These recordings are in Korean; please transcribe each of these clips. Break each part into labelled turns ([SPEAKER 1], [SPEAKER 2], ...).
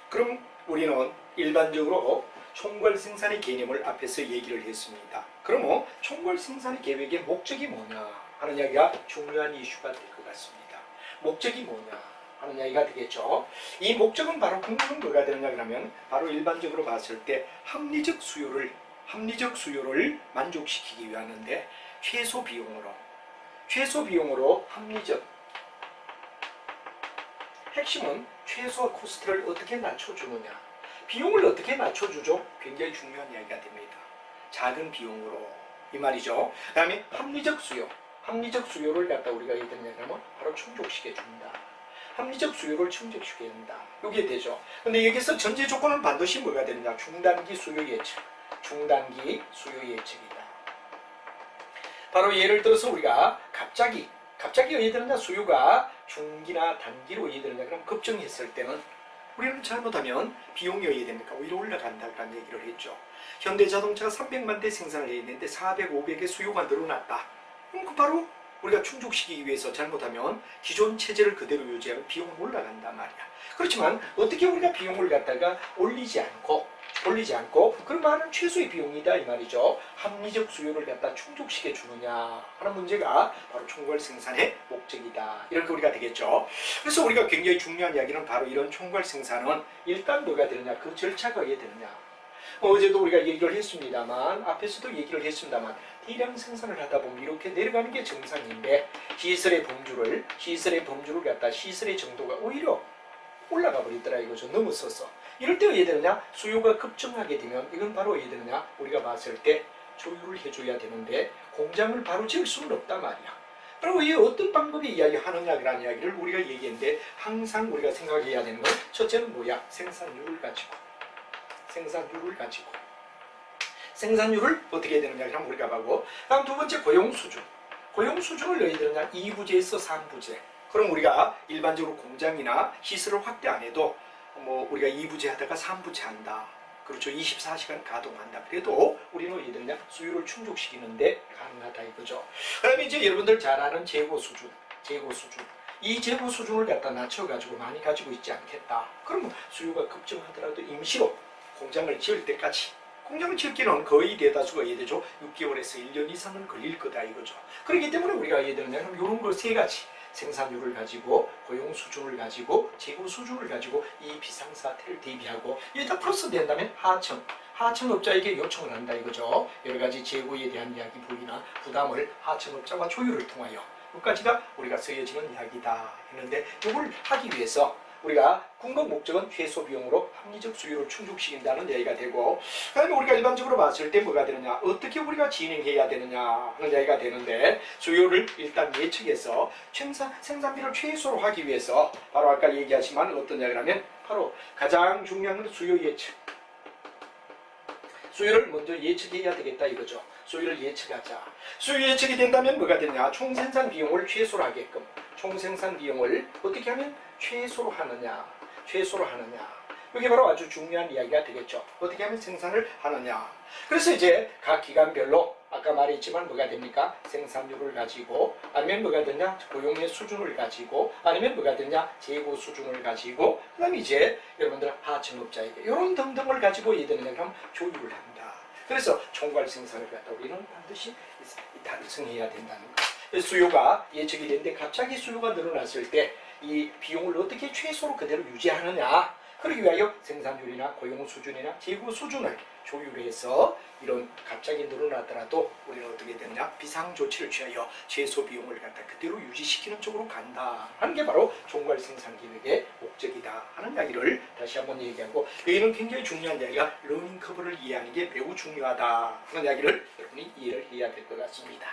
[SPEAKER 1] 그럼 우리는 일반적으로 총괄 생산의 개념을 앞에서 얘기를 했습니다. 그러면 총괄 생산의 계획의 목적이 뭐냐 하는 이야기가 중요한 이슈가 될 것 같습니다. 목적이 뭐냐 하는 이야기가 되겠죠. 이 목적은 바로 궁극은 뭐가 되느냐 그러면 바로 일반적으로 봤을 때 합리적 수요를 만족시키기 위하는데 최소 비용으로 합리적, 핵심은 최소 코스트를 어떻게 낮춰주느냐, 비용을 어떻게 낮춰주죠? 굉장히 중요한 이야기가 됩니다. 작은 비용으로 이 말이죠. 그 다음에 합리적 수요를 갖다 우리가 얘기하는 그러면 바로 충족시켜준다. 합리적 수요를 충족시켜준다. 이게 되죠. 근데 여기서 전제 조건은 반드시 뭐가 되느냐? 중단기 수요 예측이다. 바로 예를 들어서 우리가 갑자기 왜 되느냐? 수요가 중기나 단기로 이해되느냐? 그럼 급증했을 때는 우리는 잘못하면 비용이 어떻게 됩니까? 오히려 올라간다라는 얘기를 했죠. 현대자동차가 300만 대 생산을 했는데 400, 500의 수요가 늘어났다. 그럼 바로 우리가 충족시키기 위해서 잘못하면 기존 체제를 그대로 유지하면 비용은 올라간단 말이야. 그렇지만 어떻게 우리가 비용을 갖다가 올리지 않고 그런 말은 최소의 비용이다 이 말이죠. 합리적 수요를 갖다 충족시켜 주느냐 하는 문제가 바로 총괄 생산의 목적이다. 이렇게 우리가 되겠죠. 그래서 우리가 굉장히 중요한 이야기는 바로 이런 총괄 생산은 일단 뭐가 되느냐, 그 절차가 어떻게 되느냐. 어제도 우리가 얘기를 했습니다만, 앞에서도 얘기를 했습니다만, 대량 생산을 하다 보면 이렇게 내려가는 게 정상인데 시설의 범주를 갖다 시설의 정도가 오히려 올라가 버리더라 이거죠. 넘어서서. 이럴 때 어떻게 되느냐? 수요가 급증하게 되면 이건 바로 어떻게 되느냐? 우리가 봤을 때 조율을 해줘야 되는데 공장을 바로 지을 수는 없단 말이야. 그리고 이 어떤 방법이 이야기하느냐라는 이야기를 우리가 얘기했는데 항상 우리가 생각해야 되는 건 첫째는 뭐야? 생산율을 어떻게 해야 되느냐 하면 우리가 봐고, 다음 두 번째 고용 수준을 어떻게 되느냐? 2부제에서 3부제. 그럼 우리가 일반적으로 공장이나 시설을 확대 안 해도 우리가 2부제 하다가 3부제 한다. 그렇죠. 24시간 가동한다. 그래도 우리는 어떻게 되느냐? 수요를 충족시키는데 가능하다 이거죠. 그 다음에 이제 여러분들 잘 아는 재고 수준. 이 재고 수준을 갖다 낮춰가지고 많이 가지고 있지 않겠다. 그러면 수요가 급증하더라도 임시로 공장을 지을 때까지, 공장을 지을기는 거의 대다수가 이해되죠. 6개월에서 1년 이상은 걸릴 거다 이거죠. 그렇기 때문에 우리가 이해되느냐? 이런 거 세 가지. 생산율을 가지고, 고용 수준을 가지고, 재고 수준을 가지고 이 비상사태를 대비하고, 여기다 플러스 된다면 하청업자에게 요청을 한다 이거죠. 여러 가지 재고에 대한 이야기 부위나 부담을 하청업자와 조율을 통하여, 여기까지가 우리가 쓰여지는 이야기다 했는데, 이걸 하기 위해서 우리가 궁극 목적은 최소 비용으로 합리적 수요를 충족시킨다는 얘기가 되고, 그다음에 우리가 일반적으로 봤을 때 뭐가 되느냐, 어떻게 우리가 진행해야 되느냐 하는 얘기가 되는데, 수요를 일단 예측해서 생산비를 최소로 하기 위해서 바로 아까 얘기하지만 어떤 이야기라면 바로 가장 중요한 건 수요 예측. 수요를 먼저 예측해야 되겠다 이거죠. 수요를 예측하자. 수요 예측이 된다면 뭐가 되느냐, 총생산 비용을 최소로 하게끔, 총생산 비용을 어떻게 하면 최소로 하느냐. 이게 바로 아주 중요한 이야기가 되겠죠. 어떻게 하면 생산을 하느냐. 그래서 이제 각 기관별로 아까 말했지만 뭐가 됩니까? 생산율을 가지고, 아니면 뭐가 되냐? 고용의 수준을 가지고, 아니면 뭐가 되냐? 재고 수준을 가지고, 그 다음에 이제 여러분들 하청업자에게 이런 등등을 가지고 해야 되느냐 그럼 조율을 한다. 그래서 총괄 생산을 갖다 우리는 반드시 달성해야 된다는 거. 수요가 예측이 되는데 갑자기 수요가 늘어났을 때 이 비용을 어떻게 최소로 그대로 유지하느냐, 그러기 위하여 생산율이나 고용 수준이나 재고 수준을 조율해서 이런 갑자기 늘어나더라도 우리는 어떻게 되느냐, 비상조치를 취하여 최소 비용을 갖다 그대로 유지시키는 쪽으로 간다 하는 게 바로 총괄 생산 계획의 목적이다 하는 이야기를 다시 한번 얘기하고, 여기는 굉장히 중요한 이야기가 러닝 커브를 이해하는 게 매우 중요하다 하는 이야기를 여러분이 이해를 해야 될 것 같습니다.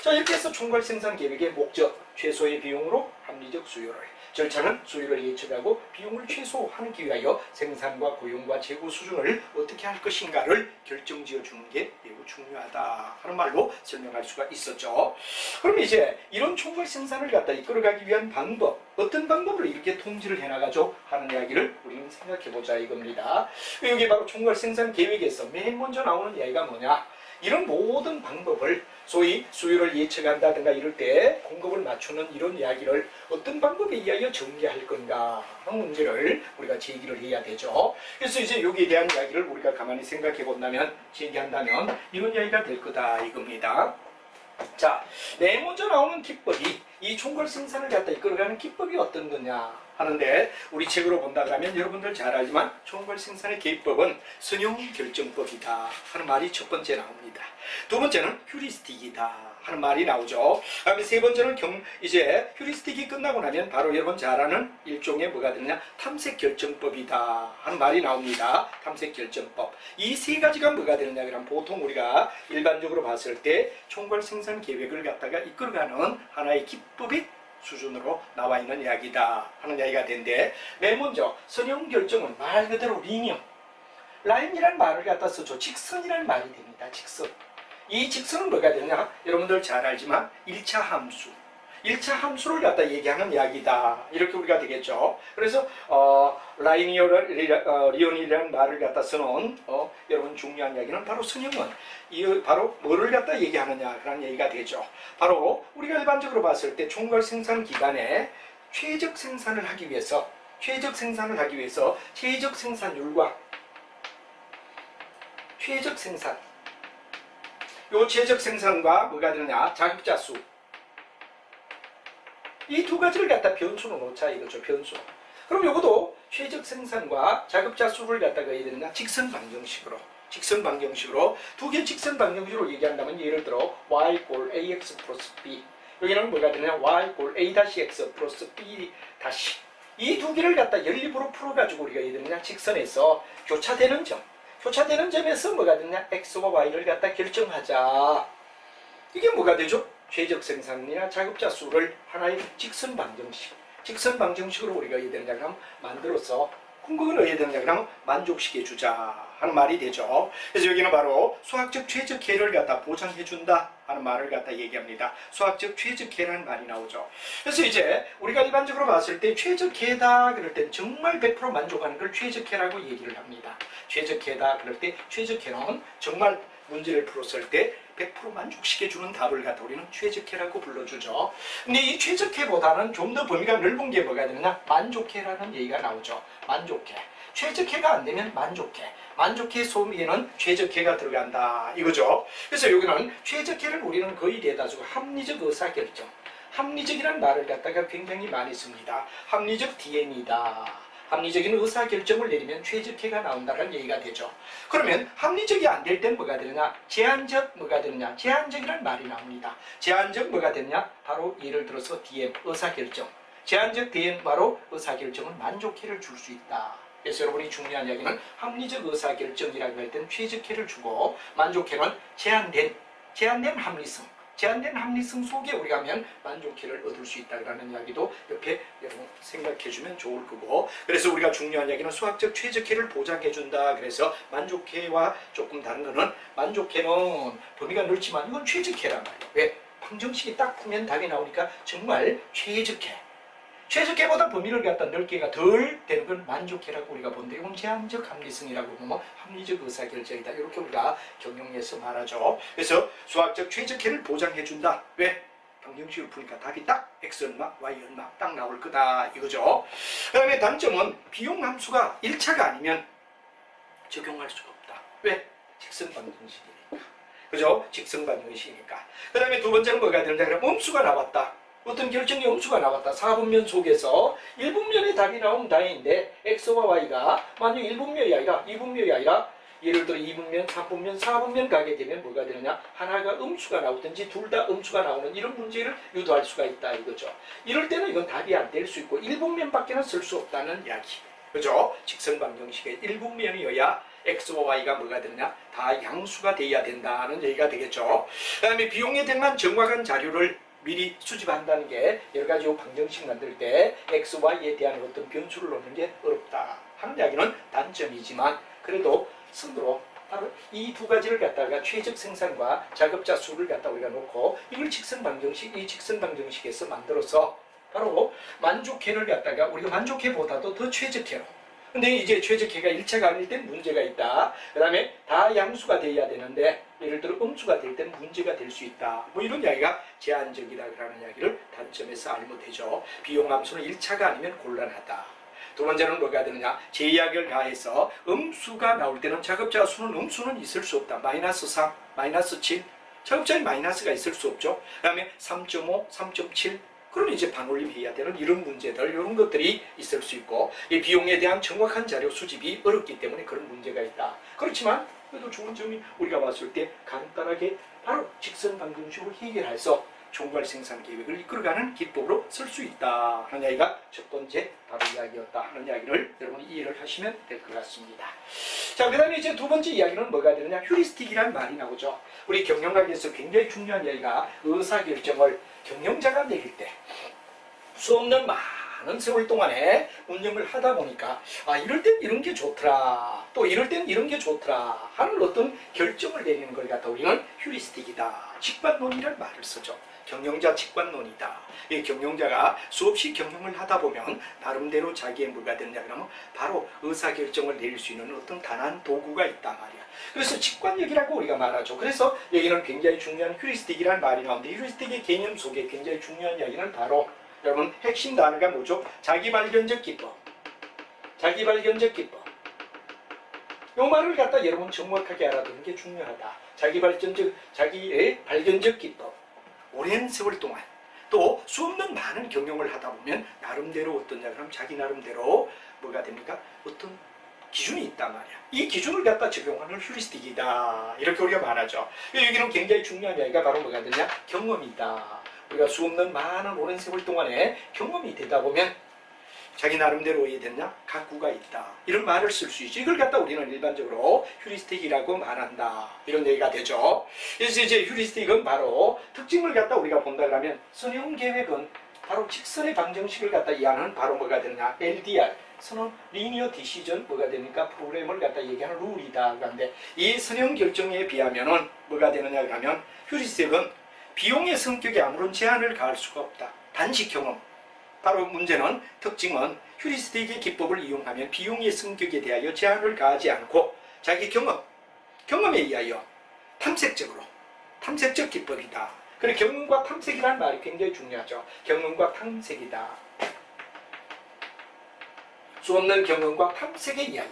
[SPEAKER 1] 자, 이렇게 해서 총괄 생산 계획의 목적, 최소의 비용으로 합리적 수요를, 절차는 수요를 예측하고 비용을 최소화하기 위하여 생산과 고용과 재고 수준을 어떻게 할 것인가를 결정지어 주는 게 매우 중요하다 하는 말로 설명할 수가 있었죠. 그럼 이제 이런 총괄 생산을 갖다 이끌어가기 위한 방법, 어떤 방법으로 이렇게 통지를 해나가죠 하는 이야기를 우리는 생각해보자 이겁니다. 여기 바로 총괄 생산 계획에서 맨 먼저 나오는 이야기가 뭐냐, 이런 모든 방법을 소위 수요를 예측한다든가 이럴 때 공급을 맞추는 이런 이야기를 어떤 방법에 의하여 전개할 건가 하는 문제를 우리가 제기를 해야 되죠. 그래서 이제 여기에 대한 이야기를 우리가 가만히 생각해 본다면, 제기한다면 이런 이야기가 될 거다 이겁니다. 자, 맨 먼저 나오는 기법이 이 총괄 생산을 갖다 이끌어가는 기법이 어떤 거냐 하는데, 우리 책으로 본다 그러면 여러분들 잘 알지만 총괄 생산의 기법은 선용 결정법이다 하는 말이 첫 번째 나옵니다. 두 번째는 휴리스틱이다 하는 말이 나오죠. 그다음에 세 번째는 이제 휴리스틱이 끝나고 나면 바로 여러분 잘 아는 일종의 뭐가 되느냐, 탐색 결정법이다 하는 말이 나옵니다. 탐색 결정법. 이 세 가지가 뭐가 되느냐 그러면 보통 우리가 일반적으로 봤을 때 총괄 생산 계획을 갖다가 이끌어가는 하나의 기법이 수준으로 나와 있는 이야기다 하는 이야기가 되는데, 맨 먼저 선형 결정은 말 그대로 리니어, 라인이라는 말을 갖다 쓰죠. 직선이라는 말이 됩니다. 직선. 이 직선은 뭐가 되느냐, 여러분들 잘 알지만 1차 함수, 1차 함수를 갖다 얘기하는 이야기다 이렇게 우리가 되겠죠. 그래서 리온이라는 말을 갖다 쓰는 여러분 중요한 이야기는 바로 선형은 바로 뭐를 갖다 얘기하느냐 그런 얘기가 되죠. 바로 우리가 일반적으로 봤을 때 총괄 생산 기간에 최적 생산을 하기 위해서 최적 생산율과 최적 생산, 요 최적 생산과 뭐가 되느냐, 자급자 수, 이 두 가지를 갖다 변수로 놓자 이거죠. 변수. 그럼 요것도 최적 생산과 자급자 수를 갖다가 해야 되느냐, 직선 방정식으로 두 개 직선 방정식으로 얘기한다면, 예를 들어 y 꼴 ax 플러스 b, 여기는 뭐가 되느냐, y 꼴 a 다시 x 플러스 b 다시, 이 두 개를 갖다 연립으로 풀어가지고 우리가 해야 되느냐, 직선에서 교차되는 점에서 뭐가 되느냐, x와 y를 갖다 결정하자. 이게 뭐가 되죠? 최적 생산이나 자급자 수를 하나의 직선 방정식으로 우리가 해야 되느냐 그러면 만들어서 궁극을 해야 되느냐 그러면 만족시켜 주자 하는 말이 되죠. 그래서 여기는 바로 수학적 최적해를 갖다 보장해 준다 하는 말을 갖다 얘기합니다. 수학적 최적해라는 말이 나오죠. 그래서 이제 우리가 일반적으로 봤을 때 최적해다 그럴 때 정말 100% 만족하는 걸 최적해라고 얘기를 합니다. 최적해다 그럴 때 최적해는 정말 문제를 풀었을 때 100% 만족시켜주는 답을 갖다 우리는 최적해라고 불러주죠. 근데 이 최적해보다는 좀 더 범위가 넓은 게 뭐가 되느냐, 만족해라는 얘기가 나오죠. 만족해. 최적해가 안 되면 만족해 소미에는 최적해가 들어간다 이거죠. 그래서 여기는 최적해를 우리는 거의 대다수가 합리적 의사결정, 합리적이라는 말을 갖다가 굉장히 많이 씁니다. 합리적 DN이다. 합리적인 의사결정을 내리면 최적해가 나온다는 얘기가 되죠. 그러면 합리적이 안 될 땐 뭐가 되느냐, 제한적이라는 말이 나옵니다. 제한적 뭐가 되느냐, 바로 예를 들어서 DM, 의사결정. 제한적 DM 바로 의사결정은 만족해를 줄 수 있다. 그래서 여러분이 중요한 이야기는 합리적 의사결정이라고 할 땐 최적해를 주고, 만족해는 제한된 합리성 속에 우리가 하면 만족해를 얻을 수 있다는 이야기도 옆에 여러분 생각해주면 좋을 거고, 그래서 우리가 중요한 이야기는 수학적 최적해를 보장해준다. 그래서 만족해와 조금 다른 거는, 만족해는 범위가 넓지만 이건 최적해란 말이에요. 왜? 방정식이 딱 풀면 답이 나오니까 정말 최적해보다 범위를 갖다 넓게가 덜 되는 건 만족해라고 우리가 보는데, 이건 제한적 합리성이라고 보면 합리적 의사결정이다 이렇게 우리가 경영에서 말하죠. 그래서 수학적 최적해를 보장해준다. 왜? 방정식을 풀니까 답이 딱 x 얼마, y 얼마 딱 나올 거다 이거죠. 그 다음에 단점은 비용함수가 1차가 아니면 적용할 수가 없다. 왜? 직선 방정식이니까. 그죠? 직선 방정식이니까. 그 다음에 두 번째는 뭐가 되는지, 음수가 나왔다. 어떤 결정의 음수가 나왔다. 4분면 속에서 1분면의 답이 나오면 다행인데, x와 y가 만약 1분면이 아니라 2분면이 아니라 예를 들어 2분면, 3분면, 4분면 가게 되면 뭐가 되느냐, 하나가 음수가 나오든지 둘 다 음수가 나오는 이런 문제를 유도할 수가 있다 이거죠. 이럴 때는 이건 답이 안 될 수 있고 1분면밖에는 쓸 수 없다는 이야기. 그죠? 직선 방정식의 1분면이어야 x와 y가 뭐가 되느냐, 다 양수가 돼야 된다는 얘기가 되겠죠. 그 다음에 비용에 대한 정확한 자료를 미리 수집한다는 게, 여러 가지 방정식 만들 때 x, y에 대한 어떤 변수를 넣는 게 어렵다 하는 이야기는 단점이지만, 그래도 선으로 바로 이 두 가지를 갖다가 최적 생산과 자급자 수를 갖다 우리가 놓고 이걸 직선 방정식, 이 직선 방정식에서 만들어서 바로 만족해를 갖다가 우리가 만족해보다도 더 최적해로, 근데 이제 최적해가 1차가 아닐 땐 문제가 있다. 그 다음에 다 양수가 돼야 되는데 예를 들어 음수가 될 때는 문제가 될 수 있다. 뭐 이런 이야기가 제한적이다라는 이야기를 단점에서 알면 되죠. 비용함수는 1차가 아니면 곤란하다. 두 번째는 뭐가 되느냐? 제약을 가해서 음수가 나올 때는 자급자 수는 음수는 있을 수 없다. 마이너스 3, 마이너스 7. 자급자에 마이너스가 있을 수 없죠. 그 다음에 3.5, 3.7. 그럼 이제 반올림해야 되는 이런 문제들, 이런 것들이 있을 수 있고, 이 비용에 대한 정확한 자료 수집이 어렵기 때문에 그런 문제가 있다. 그렇지만 그래도 좋은 점이 우리가 봤을 때 간단하게 바로 직선 방정식으로 해결해서 총괄 생산 계획을 이끌어가는 기법으로 쓸 수 있다 하는 이야기가 첫 번째 바로 이야기였다 하는 이야기를 여러분이 이해를 하시면 될 것 같습니다. 자, 그 다음에 이제 두 번째 이야기는 뭐가 되느냐? 휴리스틱이라는 말이 나오죠. 우리 경영학에서 굉장히 중요한 이야기가 의사결정을 경영자가 내릴 때 수 없는 많은 세월 동안에 운영을 하다 보니까 이럴 땐 이런 게 좋더라, 또 이럴 땐 이런 게 좋더라 하는 어떤 결정을 내리는 걸 갖다 우리는 휴리스틱이다, 직관론이라는 말을 쓰죠. 경영자 직관론이다. 이 경영자가 수없이 경영을 하다 보면 나름대로 자기의 뭐가 되느냐 그러면 바로 의사결정을 내릴 수 있는 어떤 단한 도구가 있단 말이야. 그래서 직관력이라고 우리가 말하죠. 그래서 여기는 굉장히 중요한 휴리스틱이라는 말이 나오는데, 휴리스틱의 개념 속에 굉장히 중요한 이야기는 바로 여러분 핵심 단어가 뭐죠? 자기발견적 기법. 자기발견적 기법. 이 말을 갖다 여러분 정확하게 알아두는 게 중요하다. 자기의 발견적 기법. 오랜 세월 동안 또 수없는 많은 경영을 하다 보면 나름대로 어떠냐 그럼 자기 나름대로 뭐가 됩니까? 어떤 기준이 있단 말이야. 이 기준을 갖다 적용하는 휴리스틱이다. 이렇게 우리가 말하죠. 여기는 굉장히 중요한 이야기가 바로 뭐가 되냐? 경험이다. 우리가 수없는 많은 오랜 세월 동안에 경험이 되다 보면 자기 나름대로 해야 되냐? 각구가 있다. 이런 말을 쓸 수 있죠. 이걸 갖다 우리는 일반적으로 휴리스틱이라고 말한다. 이런 얘기가 되죠. 그래서 이제 휴리스틱은 바로 특징을 갖다 우리가 본다 그러면 선형 계획은 바로 직선의 방정식을 갖다 이해하는 바로 뭐가 되느냐? LDR. 선언 리니어 디시전 뭐가 되니까 프로그램을 갖다 얘기하는 룰이다. 그런데 이 선형 결정에 비하면은 뭐가 되느냐 그러면 휴리스틱은 비용의 성격에 아무런 제한을 가할 수가 없다. 단식 경험. 바로 문제는 특징은 휴리스틱의 기법을 이용하면 비용의 성격에 대하여 제한을 가하지 않고 자기 경험에 의하여 탐색적 기법이다. 그리고 경험과 탐색이라는 말이 굉장히 중요하죠. 경험과 탐색이다. 수 없는 경험과 탐색에 의하여,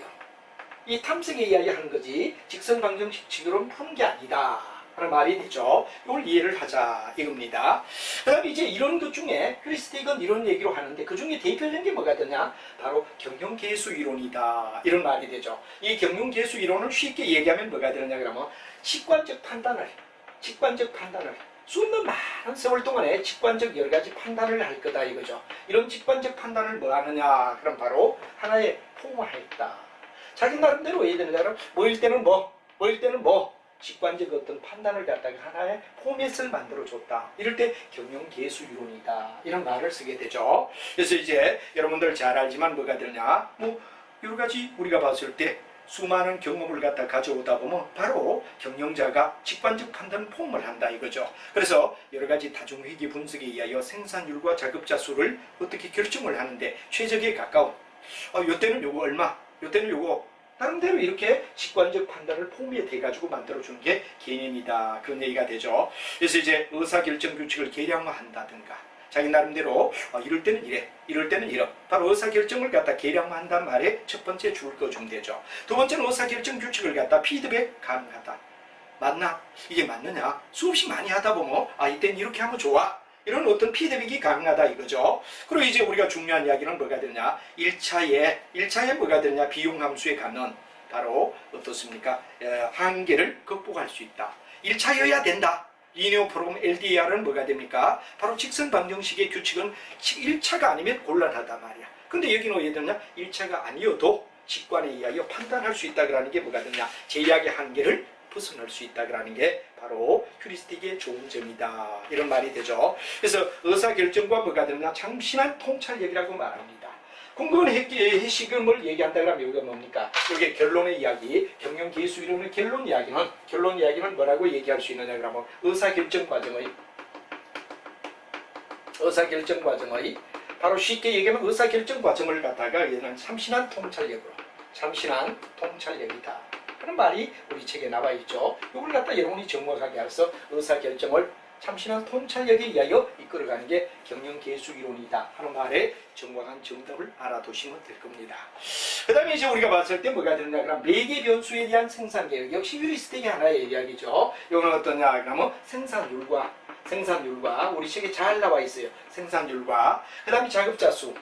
[SPEAKER 1] 이 탐색에 의하여 하는 거지 직선 방정식으로는 푸는 게 아니다 하는 말이 되죠. 이걸 이해를 하자 이겁니다. 그 다음에 이제 이런 것 중에 휴리스틱은 이런 얘기로 하는데 그 중에 대표적인 게 뭐가 되냐? 바로 경영계수 이론이다. 이런 말이 되죠. 이 경영계수 이론을 쉽게 얘기하면 뭐가 되느냐 그러면 직관적 판단을 수없는 많은 세월 동안에 직관적 여러 가지 판단을 할 거다 이거죠. 이런 직관적 판단을 뭐 하느냐? 그럼 바로 하나의 포괄했다. 자기 나름대로 해야 되느냐? 그럼 모일 때는 뭐 직관적 어떤 판단을 갖다가 하나의 포맷을 만들어줬다. 이럴 때 경영계수 이론이다. 이런 말을 쓰게 되죠. 그래서 이제 여러분들 잘 알지만 뭐가 되느냐? 뭐 여러 가지 우리가 봤을 때 수많은 경험을 갖다 가져오다 보면 바로 경영자가 직관적 판단 포함을 한다 이거죠. 그래서 여러 가지 다중회계 분석에 의하여 생산율과 자급자 수를 어떻게 결정을 하는데 최적에 가까운 요때는 요거 얼마, 요때는 요거 나름대로 이렇게 직관적 판단을 포맷해가지고 만들어주는 게 개념이다. 그런 얘기가 되죠. 그래서 이제 의사결정 규칙을 계량화한다든가 자기 나름대로 이럴 때는 이래, 이럴 때는 이러. 바로 의사결정을 갖다 계량화한다는 말에 첫 번째 줄을 꺼주면 되죠. 두 번째는 의사결정 규칙을 갖다 피드백 가능하다. 맞나? 이게 맞느냐? 수없이 많이 하다 보면 이때는 이렇게 하면 좋아. 이런 어떤 피드백이 가능하다 이거죠. 그리고 이제 우리가 중요한 이야기는 뭐가 되느냐? 1차에 뭐가 되느냐? 비용함수에 갖는 바로 어떻습니까? 한계를 극복할 수 있다. 1차여야 된다. 리니어 프로그램 LDR은 뭐가 됩니까? 바로 직선 방정식의 규칙은 1차가 아니면 곤란하단 말이야. 근데 여기는 왜 되느냐? 1차가 아니어도 직관에 의하여 판단할 수 있다는 게 뭐가 되느냐? 제약의 한계를 벗어날 수 있다는 게 바로 휴리스틱의 좋은 점이다. 이런 말이 되죠. 그래서 의사결정과 뭐가 되느냐? 참신한 통찰력이라고 말합니다. 궁극은 해시금을 얘기한다 그러면 여기가 뭡니까? 여기 결론의 이야기, 경영계수 이론의 결론 이야기는 뭐라고 얘기할 수 있느냐 그러면 의사결정 과정의 바로 쉽게 얘기하면 의사결정 과정을 갖다가 얘는 참신한 통찰력으로, 참신한 통찰력이다 하는 말이 우리 책에 나와 있죠. 이걸 갖다 여러분이 정확하게 알아서 의사결정을 참신한 통찰력에 의하여 이끌어가는 게 경영계수이론이다 하는 말에 정확한 정답을 알아두시면 될 겁니다. 그 다음에 이제 우리가 봤을 때 뭐가 되느냐 그러면 매개 변수에 대한 생산계획, 역시 휴리스틱의 하나의 이야기죠. 이거는 어떠냐 그러면 생산율과 우리 책에 잘 나와 있어요. 생산율과 그 다음에 자급자수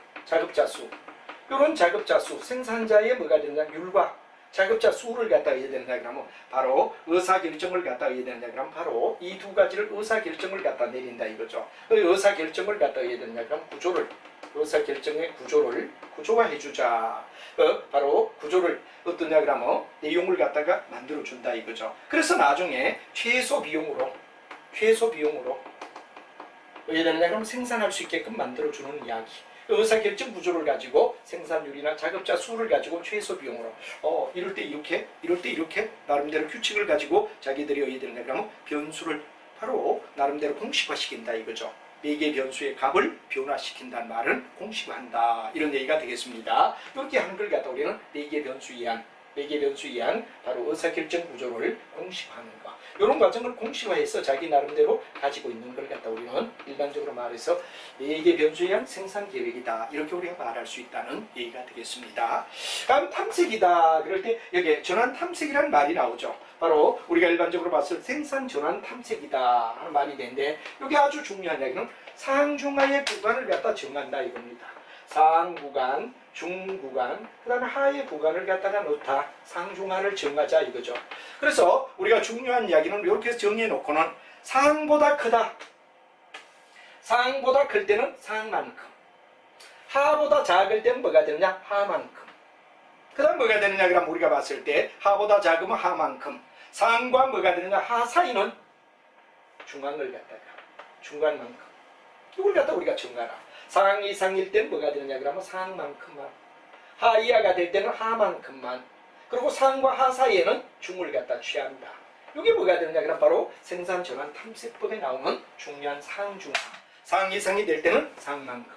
[SPEAKER 1] 이런 자급자수 생산자의 뭐가 되느냐 율과 자급자 수를 갖다 해야 되느냐 그러면 바로 의사결정을 갖다 해야 되느냐 그러면 바로 이 두 가지를 의사결정을 갖다 내린다 이거죠. 그 의사결정을 갖다 해야 되느냐 그러면 구조를, 의사결정의 구조를 구조화해주자. 바로 구조를 어떠냐 그러면 내용을 갖다가 만들어준다 이거죠. 그래서 나중에 최소 비용으로 해야 되느냐 그러면 생산할 수 있게끔 만들어주는 이야기. 의사결정 구조를 가지고 생산율이나 자급자 수를 가지고 최소 비용으로 이럴 때 이렇게 나름대로 규칙을 가지고 자기들이 해야 되느냐 그러면 변수를 바로 나름대로 공식화시킨다 이거죠. 매개 변수의 값을 변화시킨다는 말은 공식화한다 이런 얘기가 되겠습니다. 이렇게 하는 걸 갖다 우리는 매개 변수 이한 바로 의사결정 구조를 공식화하는 거. 이런 과정을 공식화해서 자기 나름대로 가지고 있는 걸 갖다 우리는 일반적으로 말해서 매개 변수에 의한 생산 계획이다. 이렇게 우리가 말할 수 있다는 얘기가 되겠습니다. 다음 탐색이다. 그럴 때 여기 전환 탐색이라는 말이 나오죠. 바로 우리가 일반적으로 봤을 때 생산 전환 탐색이다 하는 말이 되는데 여기 아주 중요한 이야기는 상중하의 구간을 갖다 정한다 이겁니다. 상구간, 중구간, 그 다음에 하의 구간을 갖다가 놓다. 상중하를 정하자 이거죠. 그래서 우리가 중요한 이야기는 이렇게 정해놓고는 상보다 크다. 상보다 클 때는 상만큼. 하보다 작을 때는 뭐가 되느냐? 하만큼. 그 다음 뭐가 되느냐? 그럼 우리가 봤을 때 하보다 작으면 하만큼. 상과 뭐가 되느냐? 하 사이는 중간을 갖다가 중간만큼. 이걸 갖다 우리가 정하라. 상 이상일 때는 뭐가 되느냐 그러면 상만큼만, 하 이하가 될 때는 하만큼만, 그리고 상과 하 사이에는 중을 갖다 취한다. 이게 뭐가 되느냐 그러면 바로 생산 전환 탐색법에 나오는 중요한 상중하. 상 이상이 될 때는 상만큼,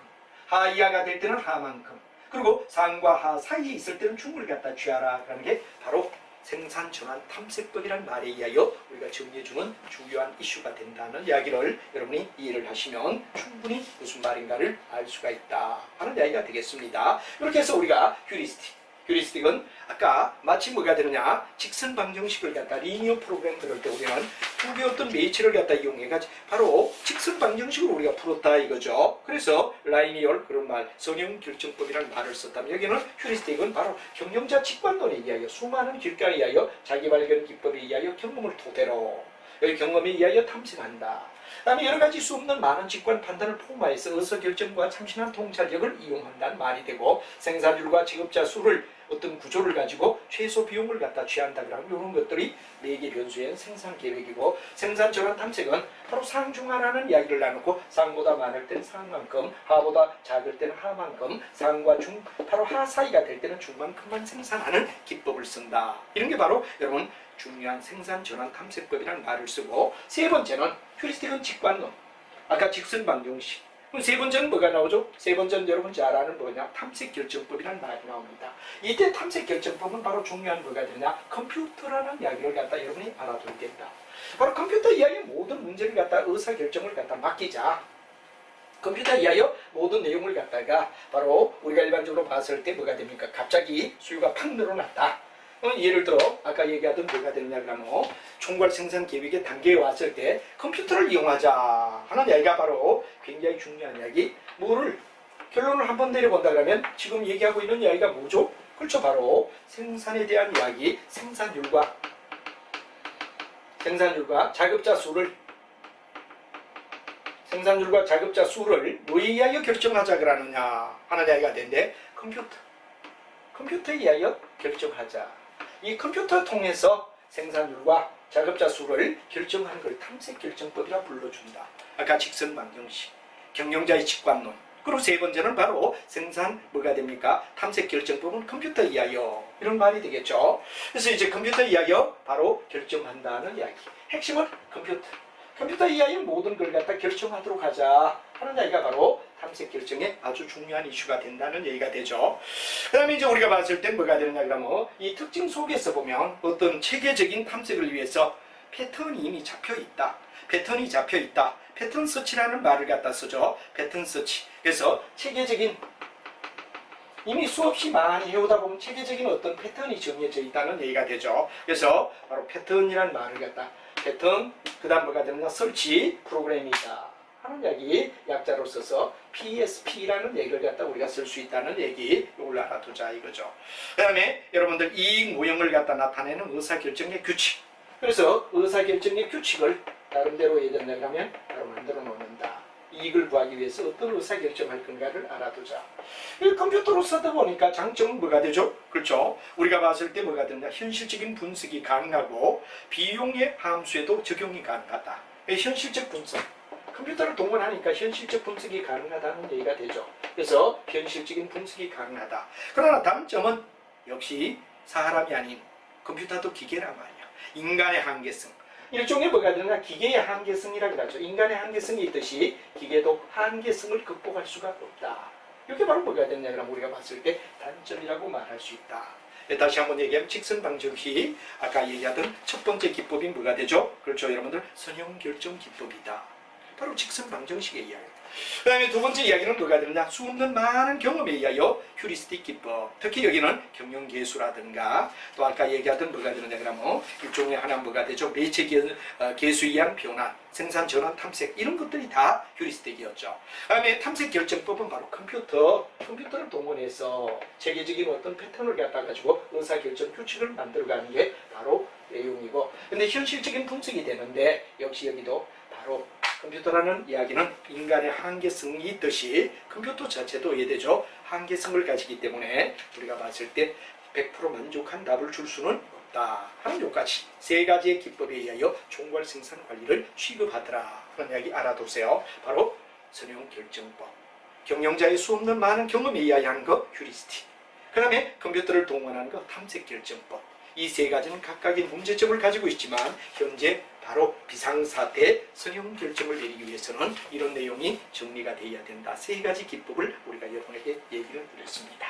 [SPEAKER 1] 하 이하가 될 때는 하만큼, 그리고 상과 하 사이에 있을 때는 중을 갖다 취하라. 그러는 게 바로 생산 전환 탐색법이라는 말에 의하여 우리가 정리해주는 주요한 이슈가 된다는 이야기를 여러분이 이해를 하시면 충분히 무슨 말인가를 알 수가 있다 하는 이야기가 되겠습니다. 이렇게 해서 우리가 휴리스틱은 아까 마치 뭐가 되느냐 직선 방정식을 갖다 리니어 프로그램 들을 때 우리는 두 개의 어떤 매치를 갖다 이용해가지고 바로 직선 방정식으로 우리가 풀었다 이거죠. 그래서 라이니얼 그런 말 선형 결정법이라는 말을 썼다면 여기는 휴리스틱은 바로 경영자 직관론에 의하여 수많은 길가에 의하여 자기 발견 기법에 의하여 경험을 토대로 여기 경험에 의하여 탐색한다. 다음에 여러 가지 수 없는 많은 직관 판단을 포함해서 의사결정과 참신한 통찰력을 이용한다는 말이 되고 생산율과 직업자 수를 어떤 구조를 가지고 최소 비용을 갖다 취한다 그러면 이런 것들이 매개 변수의 생산 계획이고 생산 전환 탐색은 바로 상중하라는 이야기를 나누고 상보다 많을 때는 상만큼, 하보다 작을 때는 하만큼, 상과 중 바로 하 사이가 될 때는 중만큼만 생산하는 기법을 쓴다. 이런 게 바로 여러분 중요한 생산 전환 탐색법이라는 말을 쓰고 세 번째는 휴리스틱은 직관론. 아까 직선 방정식. 세 번째는 뭐가 나오죠? 세 번째는 여러분 잘 아는 뭐냐? 탐색결정법이라는 말이 나옵니다. 이때 탐색결정법은 바로 중요한 뭐가 되냐? 컴퓨터라는 이야기를 갖다 여러분이 알아둬야 된다. 바로 컴퓨터 이하의 모든 문제를 갖다 의사결정을 갖다 맡기자. 컴퓨터 이하여 모든 내용을 갖다가 바로 우리가 일반적으로 봤을 때 뭐가 됩니까? 갑자기 수요가 팍 늘어났다. 예를 들어 아까 얘기하던 뭐가 되느냐 그러면 총괄 생산 계획의 단계에 왔을 때 컴퓨터를 이용하자 하는 이야기가 바로 굉장히 중요한 이야기. 뭐를 결론을 한번 내려본다 그러면 지금 얘기하고 있는 이야기가 뭐죠? 그렇죠. 바로 생산에 대한 이야기, 생산율과 자급자 수를 뭐에 의하여 결정하자 그러느냐 하는 이야기가 되는데 컴퓨터에 의하여 결정하자. 이 컴퓨터 통해서 생산율과 자급자 수를 결정하는 걸 탐색결정법이라 불러준다. 아까 직선 방정식, 경영자의 직관론. 그리고 세 번째는 바로 생산 뭐가 됩니까? 탐색결정법은 컴퓨터에 의하여. 이런 말이 되겠죠. 그래서 이제 컴퓨터에 의하여 바로 결정한다는 이야기. 핵심은 컴퓨터에 의하여 모든 걸 갖다 결정하도록 하자. 하는 얘기가 바로 탐색 결정에 아주 중요한 이슈가 된다는 얘기가 되죠. 그 다음에 이제 우리가 봤을 때 뭐가 되느냐 그러면 이 특징 속에서 보면 어떤 체계적인 탐색을 위해서 패턴이 이미 잡혀 있다. 패턴이 잡혀 있다. 패턴 서치라는 말을 갖다 쓰죠. 패턴 서치. 그래서 체계적인 이미 수없이 많이 해오다 보면 체계적인 어떤 패턴이 정해져 있다는 얘기가 되죠. 그래서 바로 패턴이라는 말을 갖다 패턴 그 다음 뭐가 되느냐 설치 프로그램이다 하는 얘기 약자로 써서 PSP라는 얘기를 갖다 우리가 쓸 수 있다는 얘기 이걸 알아두자 이거죠. 그 다음에 여러분들 이익 모형을 갖다 나타내는 의사결정의 규칙. 그래서 의사결정의 규칙을 나름대로 예전에 바로 만들어 놓는다. 이익을 구하기 위해서 어떤 의사결정을 할 건가를 알아두자. 컴퓨터로 쓰다 보니까 장점은 뭐가 되죠? 그렇죠. 우리가 봤을 때 뭐가 되느냐. 현실적인 분석이 가능하고 비용의 함수에도 적용이 가능하다. 현실적 분석. 컴퓨터를 동원하니까 현실적 분석이 가능하다는 얘기가 되죠. 그래서 현실적인 분석이 가능하다. 그러나 단점은 역시 사람이 아닌 컴퓨터도 기계란 말이야. 인간의 한계성. 일종의 뭐가 되느냐 기계의 한계성이라 그러죠. 인간의 한계성이 있듯이 기계도 한계성을 극복할 수가 없다. 이게 바로 뭐가 되느냐 그러면 우리가 봤을 때 단점이라고 말할 수 있다. 다시 한번 얘기하면 직선 방정식 아까 얘기하던 첫 번째 기법이 뭐가 되죠? 그렇죠 여러분들 선형 결정 기법이다. 바로 직선 방정식의 이야기. 그 다음에 두 번째 이야기는 뭐가 되느냐 수없는 많은 경험에 의하여 휴리스틱 기법. 특히 여기는 경영계수라든가 또 아까 얘기하던 뭐가 되느냐 그러면 일종의 하나 뭐가 되죠 매체 계수에 의한 변환 생산 전환 탐색 이런 것들이 다 휴리스틱이었죠. 그 다음에 탐색 결정법은 바로 컴퓨터를 동원해서 체계적인 어떤 패턴을 갖다 가지고 의사결정 규칙을 만들어가는 게 바로 내용이고 근데 현실적인 분석이 되는데 역시 여기도 바로 컴퓨터라는 이야기는 인간의 한계성이 있듯이 컴퓨터 자체도 이해되죠. 한계성을 가지기 때문에 우리가 봤을 때 100% 만족한 답을 줄 수는 없다 하는 요까지 세 가지의 기법에 의하여 총괄 생산 관리를 취급하더라 하는 이야기 알아두세요. 바로 선형 결정법. 경영자의 수없는 많은 경험에 의하여 하는 것 휴리스틱. 그 다음에 컴퓨터를 동원하는 것 탐색 결정법. 이 세 가지는 각각의 문제점을 가지고 있지만 현재 바로 비상사태 선형 결정을 내리기 위해서는 이런 내용이 정리가 되어야 된다. 세 가지 기법을 우리가 여러분에게 얘기를 드렸습니다.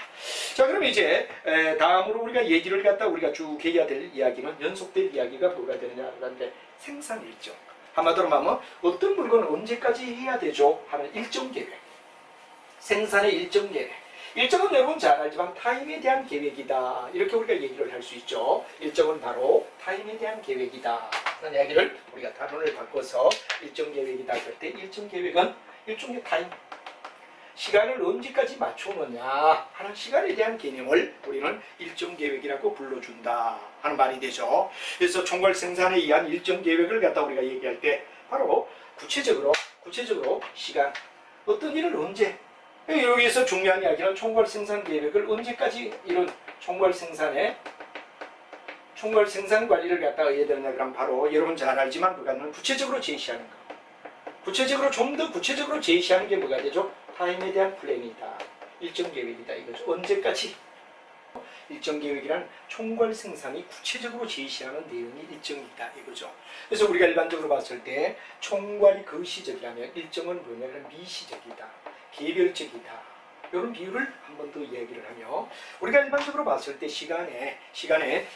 [SPEAKER 1] 자 그럼 이제 다음으로 우리가 얘기를 갖다 우리가 쭉 해야 될 이야기는 연속될 이야기가 뭐가 되느냐 하는데 생산 일정. 한마디로 말하면 어떤 물건을 언제까지 해야 되죠 하는 일정 계획. 생산의 일정 계획. 일정은 여러분 잘 알지만 타임에 대한 계획이다. 이렇게 우리가 얘기를 할 수 있죠. 일정은 바로 타임에 대한 계획이다. 라는 이야기를 우리가 단원을 바꿔서 일정 계획이다 할 때 일정 계획은 일종의 타임. 시간을 언제까지 맞추느냐 하는 시간에 대한 개념을 우리는 일정 계획이라고 불러준다 하는 말이 되죠. 그래서 총괄 생산에 의한 일정 계획을 갖다 우리가 얘기할 때 바로 구체적으로 시간 어떤 일을 언제 여기서 중요한 이야기는 총괄 생산 계획을 언제까지 이런 총괄 생산 관리를 갖다가 해야 되느냐 그러면 바로 여러분 잘 알지만 뭐가는 구체적으로 제시하는 거. 구체적으로 좀 더 구체적으로 제시하는 게 뭐가 되죠? 타임에 대한 플랜이다. 일정 계획이다 이거죠. 언제까지? 일정 계획이란 총괄 생산이 구체적으로 제시하는 내용이 일정이다 이거죠. 그래서 우리가 일반적으로 봤을 때 총괄이 거시적이라면 일정은 뭐냐면 미시적이다. 개별적이다. 이런 비율을 한 번 더 이야기를 하며 우리가 일반적으로 봤을 때 시간에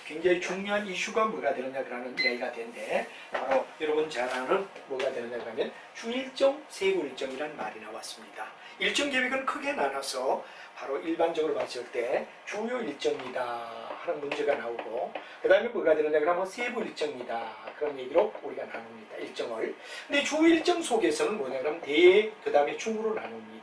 [SPEAKER 1] 굉장히 중요한 이슈가 뭐가 되느냐 그러는 이야기가 되는데 바로 여러분 잘 아는 뭐가 되느냐 그러면 주일정, 세부일정이라는 말이 나왔습니다. 일정 계획은 크게 나눠서 바로 일반적으로 봤을 때 주요 일정이다 하는 문제가 나오고 그 다음에 뭐가 되느냐 그러면 세부 일정이다 그런 얘기로 우리가 나눕니다. 일정을. 근데 주 일정 속에서는 뭐냐 그러면 대, 그 다음에 중으로 나눕니다.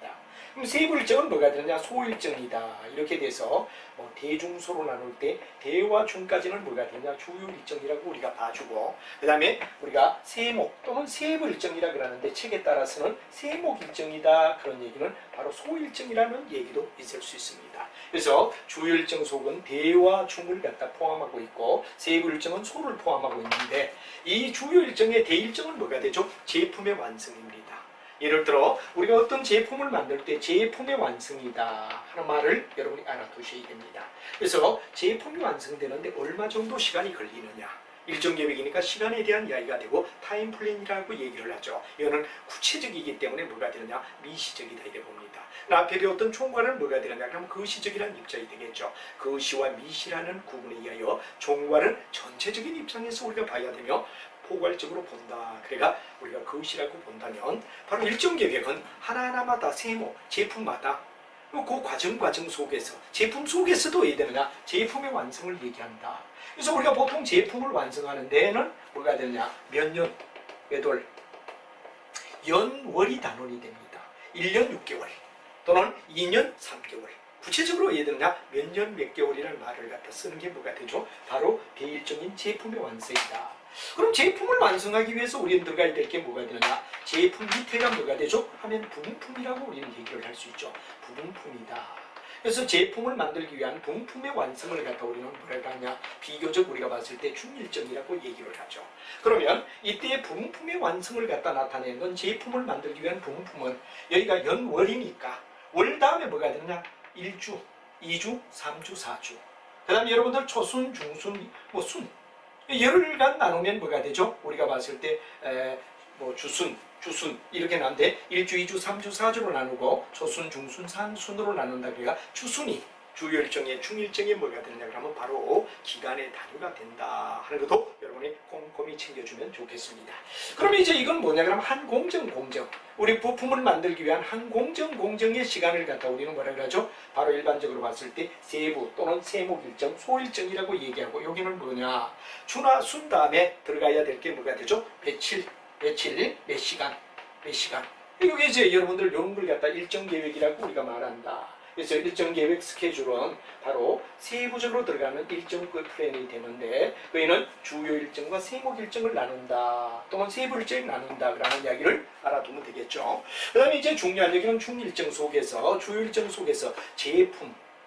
[SPEAKER 1] 그럼 세부 일정은 뭐가 되느냐 소일정이다 이렇게 돼서 뭐 대중소로 나눌 때 대와 중까지는 뭐가 되느냐 주요 일정이라고 우리가 봐주고 그 다음에 우리가 세목 또는 세부 일정이라 그러는데 책에 따라서는 세목 일정이다 그런 얘기는 바로 소일정이라는 얘기도 있을 수 있습니다. 그래서 주요 일정 속은 대와 중을 갖다 포함하고 있고 세부 일정은 소를 포함하고 있는데 이 주요 일정의 대일정은 뭐가 되죠? 제품의 완성입니다. 예를 들어 우리가 어떤 제품을 만들 때 제품의 완성이다 하는 말을 여러분이 알아두셔야 됩니다. 그래서 제품이 완성되는데 얼마 정도 시간이 걸리느냐 일정 계획이니까 시간에 대한 이야기가 되고 타임 플랜이라고 얘기를 하죠. 이거는 구체적이기 때문에 뭐가 되느냐? 미시적이다 이래 봅니다. 앞에 배웠던 총괄은 뭐가 되느냐? 그럼 거시적이라는 입장이 되겠죠. 거시와 미시라는 구분에 의하여 총괄은 전체적인 입장에서 우리가 봐야 되며 포괄적으로 본다. 그러니까 우리가 거시라고 본다면 바로 일정 계획은 하나하나마다 세모, 제품마다 그 과정 속에서 제품 속에서도 해야 되느냐? 제품의 완성을 얘기한다. 그래서 우리가 보통 제품을 완성하는 데에는 뭐가 되느냐? 몇 년, 몇 월, 연월이 단원이 됩니다. 1년 6개월 또는 2년 3개월. 구체적으로 해야 되느냐? 몇 년 몇 개월이라는 말을 갖다 쓰는 게 뭐가 되죠? 바로 대일적인 제품의 완성이다. 그럼 제품을 완성하기 위해서 우리는 들어가야 될 게 뭐가 되느냐? 제품 밑에가 뭐가 되죠? 하면 부분품이라고 우리는 얘기를 할 수 있죠. 부분품이다. 그래서 제품을 만들기 위한 부품의 완성을 갖다 우리는 뭐라고 하냐? 비교적 우리가 봤을 때 중일정이라고 얘기를 하죠. 그러면 이때의 부품의 완성을 갖다 나타내는 건 제품을 만들기 위한 부품은 여기가 연월이니까 월 다음에 뭐가 되느냐? 1주, 2주, 3주, 4주. 그 다음에 여러분들 초순, 중순, 순. 열흘간 나누면 뭐가 되죠? 우리가 봤을 때 주순 이렇게 나는데 1주, 2주, 3주, 4주로 나누고 초순, 중순, 상순으로 나눈다. 그러니까 주순이 주일정의 중일정이 뭐가 되느냐 그러면 바로 기간의 단위가 된다 하는 것도 여러분이 꼼꼼히 챙겨주면 좋겠습니다. 그러면 이제 이건 뭐냐 그러면 한 공정 우리 부품을 만들기 위한 한 공정의 시간을 갖다 우리는 뭐라 그러죠? 바로 일반적으로 봤을 때 세부 또는 세목일정, 소일정이라고 얘기하고 여기는 뭐냐? 주나 순 다음에 들어가야 될 게 뭐가 되죠? 며칠, 몇 시간. 여기 이제 여러분들 이런 걸 갖다 일정 계획이라고 우리가 말한다. 그래서 일정 계획 스케줄은 바로 세부적으로 들어가는 일정 플랜이 되는데 그에는 주요 일정과 세목 일정을 나눈다 또는 세부 일정을 나눈다 라는 이야기를 알아두면 되겠죠. 그 다음에 이제 중요한 얘기는 중일정 속에서 주요 일정 속에서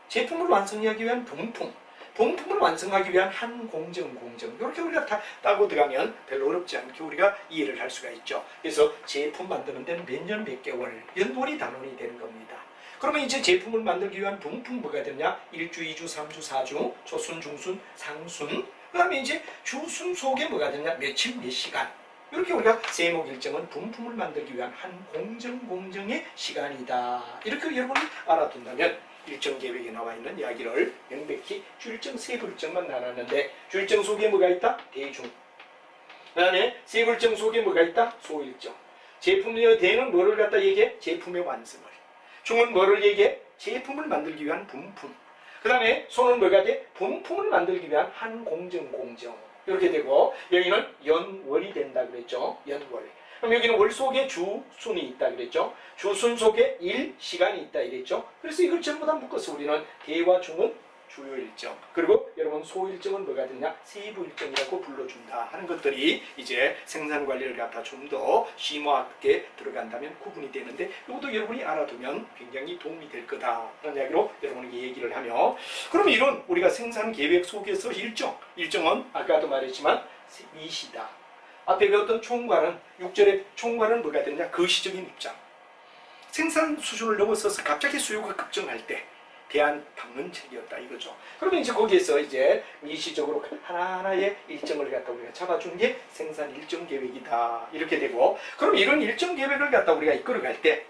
[SPEAKER 1] 제품을 완성하기 위한 부품을 완성하기 위한 한 공정 이렇게 우리가 다 따고 들어가면 별로 어렵지 않게 우리가 이해를 할 수가 있죠. 그래서 제품 만드는 데는 몇 년 몇 개월 연월이 단원이 되는 겁니다. 그러면 이제 제품을 만들기 위한 부품 뭐가 되냐? 1주, 2주, 3주, 4주, 초순, 중순, 상순. 그 다음에 이제 주순 속에 뭐가 되냐? 며칠, 몇 시간. 이렇게 우리가 세목 일정은 부품을 만들기 위한 한 공정의 시간이다. 이렇게 여러분이 알아둔다면 일정 계획에 나와 있는 이야기를 명백히 주일정, 세부일정만 나눴는데 주일정 속에 뭐가 있다? 대중. 그 다음에 세부일정 속에 뭐가 있다? 소일정. 제품의 대는 뭐를 갖다 얘기해? 제품의 완성을. 중은 뭐를 얘기해? 제품을 만들기 위한 부품. 그 다음에 소는 뭐가 돼? 부품을 만들기 위한 한 공정. 이렇게 되고 여기는 연월이 된다 그랬죠. 연월. 그럼 여기는 월 속에 주순이 있다 그랬죠. 주순 속에 일, 시간이 있다 이랬죠. 그래서 이걸 전부 다 묶어서 우리는 대와 중은 주요 일정, 그리고 여러분 소일정은 뭐가 되냐? 세부 일정이라고 불러준다 하는 것들이 이제 생산 관리를 갖다 좀 더 심오하게 들어간다면 구분이 되는데 이것도 여러분이 알아두면 굉장히 도움이 될 거다 하는 이야기로 여러분에게 얘기를 하며, 그럼 이런 우리가 생산 계획 속에서 일정은 아까도 말했지만 미시다. 앞에 배웠던 총괄은 6절의 총괄은 뭐가 되느냐? 거시적인 입장. 생산 수준을 넘어서서 갑자기 수요가 급증할 때 대한 방문책이었다 이거죠. 그러면 이제 거기에서 이제 미시적으로 하나하나의 일정을 갖다 우리가 잡아준 게 생산 일정 계획이다 이렇게 되고, 그럼 이런 일정 계획을 갖다 우리가 이끌어갈 때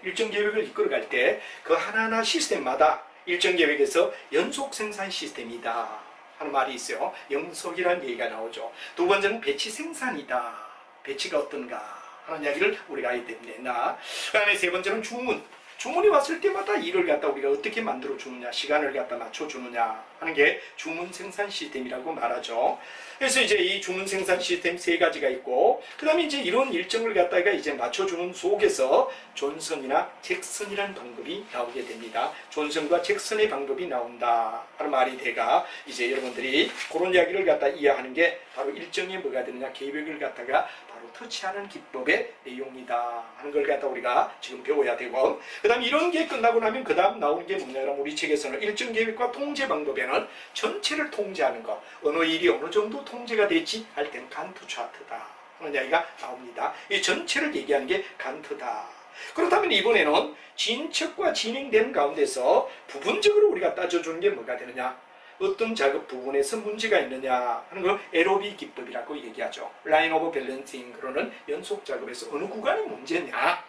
[SPEAKER 1] 그 하나하나 시스템마다 일정 계획에서 연속 생산 시스템이다 하는 말이 있어요. 연속이라는 얘기가 나오죠. 두 번째는 배치 생산이다. 배치가 어떤가 하는 이야기를 우리가 알게 됩니다. 그 다음에 세 번째는 주문이 왔을 때마다 이걸 갖다 우리가 어떻게 만들어 주느냐, 시간을 갖다 맞춰 주느냐 하는 게 주문 생산 시스템이라고 말하죠. 그래서 이제 이 주문 생산 시스템 세 가지가 있고, 그 다음에 이제 이런 일정을 갖다가 이제 맞춰주는 속에서 존슨이나 잭슨이라는 방법이 나오게 됩니다. 존슨과 잭슨의 방법이 나온다 하는 말이 돼가 이제 여러분들이 그런 이야기를 갖다 이해하는 게 바로 일정이 뭐가 되느냐, 계획을 갖다가 바로 터치하는 기법의 내용이다 하는 걸 갖다 우리가 지금 배워야 되고, 그 다음 이런 게 끝나고 나면 그 다음 나오는 게 뭐냐면 우리 책에서는 일정 계획과 통제 방법에는 전체를 통제하는 것, 어느 일이 어느 정도 통제가 됐지 할 때는 간트 차트다 하는 이야기가 나옵니다. 이 전체를 얘기하는 게 간트다. 그렇다면 이번에는 진척과 진행되는 가운데서 부분적으로 우리가 따져주는 게 뭐가 되느냐, 어떤 작업 부분에서 문제가 있느냐 하는 걸 에로비 기법이라고 얘기하죠. 라인 오브 밸런싱, 그러는 연속 작업에서 어느 구간이 문제냐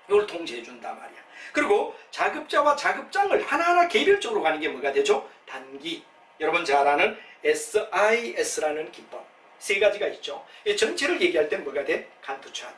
[SPEAKER 1] 이걸 통제해 준단 말이야. 그리고 작업자와 작업장을 하나하나 개별적으로 가는 게 뭐가 되죠? 단기. 여러분 잘 아는 SIS라는 기법 세 가지가 있죠. 이 전체를 얘기할 때 뭐가 돼? 간트 차트.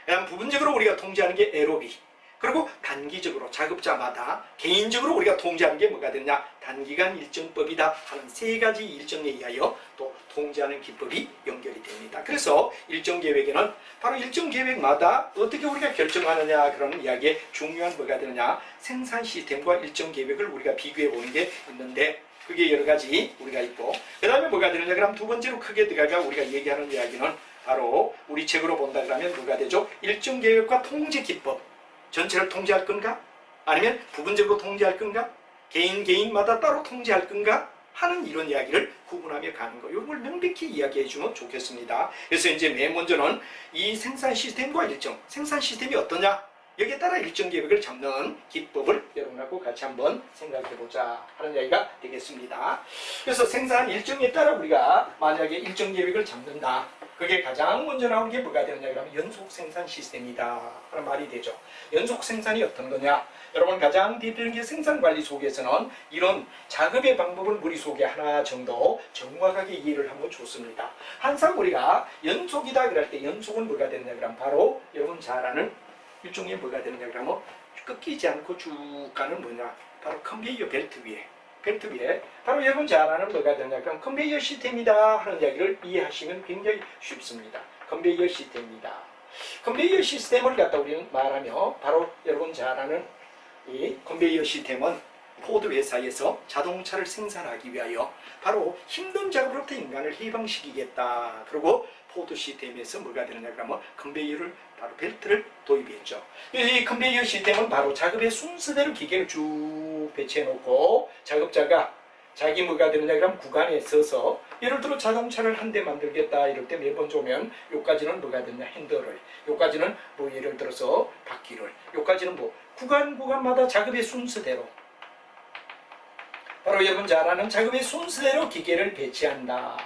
[SPEAKER 1] 그다음 부분적으로 우리가 통제하는 게 에로비. 그리고 단기적으로 작업자마다 개인적으로 우리가 통제하는 게 뭐가 되냐? 단기간 일정법이다 하는 세 가지 일정에 의하여 또 통제하는 기법이 연결이 됩니다. 그래서 일정 계획에는 바로 일정 계획마다 어떻게 우리가 결정하느냐 그런 이야기에 중요한 뭐가 되느냐? 생산 시스템과 일정 계획을 우리가 비교해 보는 게 있는데 그게 여러 가지 우리가 있고 그 다음에 뭐가 되느냐? 그럼 두 번째로 크게 들어가 우리가 얘기하는 이야기는 바로 우리 책으로 본다 그러면 뭐가 되죠? 일정 계획과 통제 기법. 전체를 통제할 건가? 아니면 부분적으로 통제할 건가? 개인마다 따로 통제할 건가? 하는 이런 이야기를 구분하며 가는 거. 이걸 명백히 이야기해 주면 좋겠습니다. 그래서 이제 맨 먼저는 이 생산 시스템과 일정, 생산 시스템이 어떠냐? 여기에 따라 일정 계획을 잡는 기법을 여러분하고 같이 한번 생각해 보자 하는 이야기가 되겠습니다. 그래서 생산 일정에 따라 우리가 만약에 일정 계획을 잡는다. 그게 가장 먼저 나오는 게 뭐가 되느냐 그러면 연속 생산 시스템이다 하는 말이 되죠. 연속 생산이 어떤 거냐? 여러분 가장 대표적인 생산 관리 속에서는 이런 작업의 방법을 머릿속에 하나 정도 정확하게 이해를 하면 좋습니다. 항상 우리가 연속이다 그럴 때 연속은 뭐가 되느냐 그러면 바로 여러분 잘 아는 일종의 뭐가 되느냐 그러면 꺾이지 않고 쭉 가는 뭐냐? 바로 컨베이어 벨트 위에 바로 여러분 잘 아는 뭐가 되느냐 그럼 컨베이어 시스템이다 하는 이야기를 이해하시면 굉장히 쉽습니다. 컨베이어 시스템입니다. 컨베이어 시스템을 갖다 우리는 말하며 바로 여러분 잘 아는 이 컨베이어 시스템은 포드 회사에서 자동차를 생산하기 위하여 바로 힘든 작업으로부터 인간을 해방시키겠다. 그리고 포드 시스템에서 뭐가 되느냐 그러면 컨베이어를 바로 벨트를 도입했죠. 이 컨베이어 시스템은 바로 작업의 순서대로 기계를 쭉 배치해 놓고 작업자가 자기 뭐가 되느냐 그러면 구간에 서서 예를 들어 자동차를 한 대 만들겠다 이럴 때 매번 오면 요까지는 뭐가 되느냐 핸들을 요까지는 뭐 예를 들어서 바퀴를 요까지는 뭐 구간마다 작업의 순서대로 바로 여러분 잘 아는 작업의 순서대로 기계를 배치한다.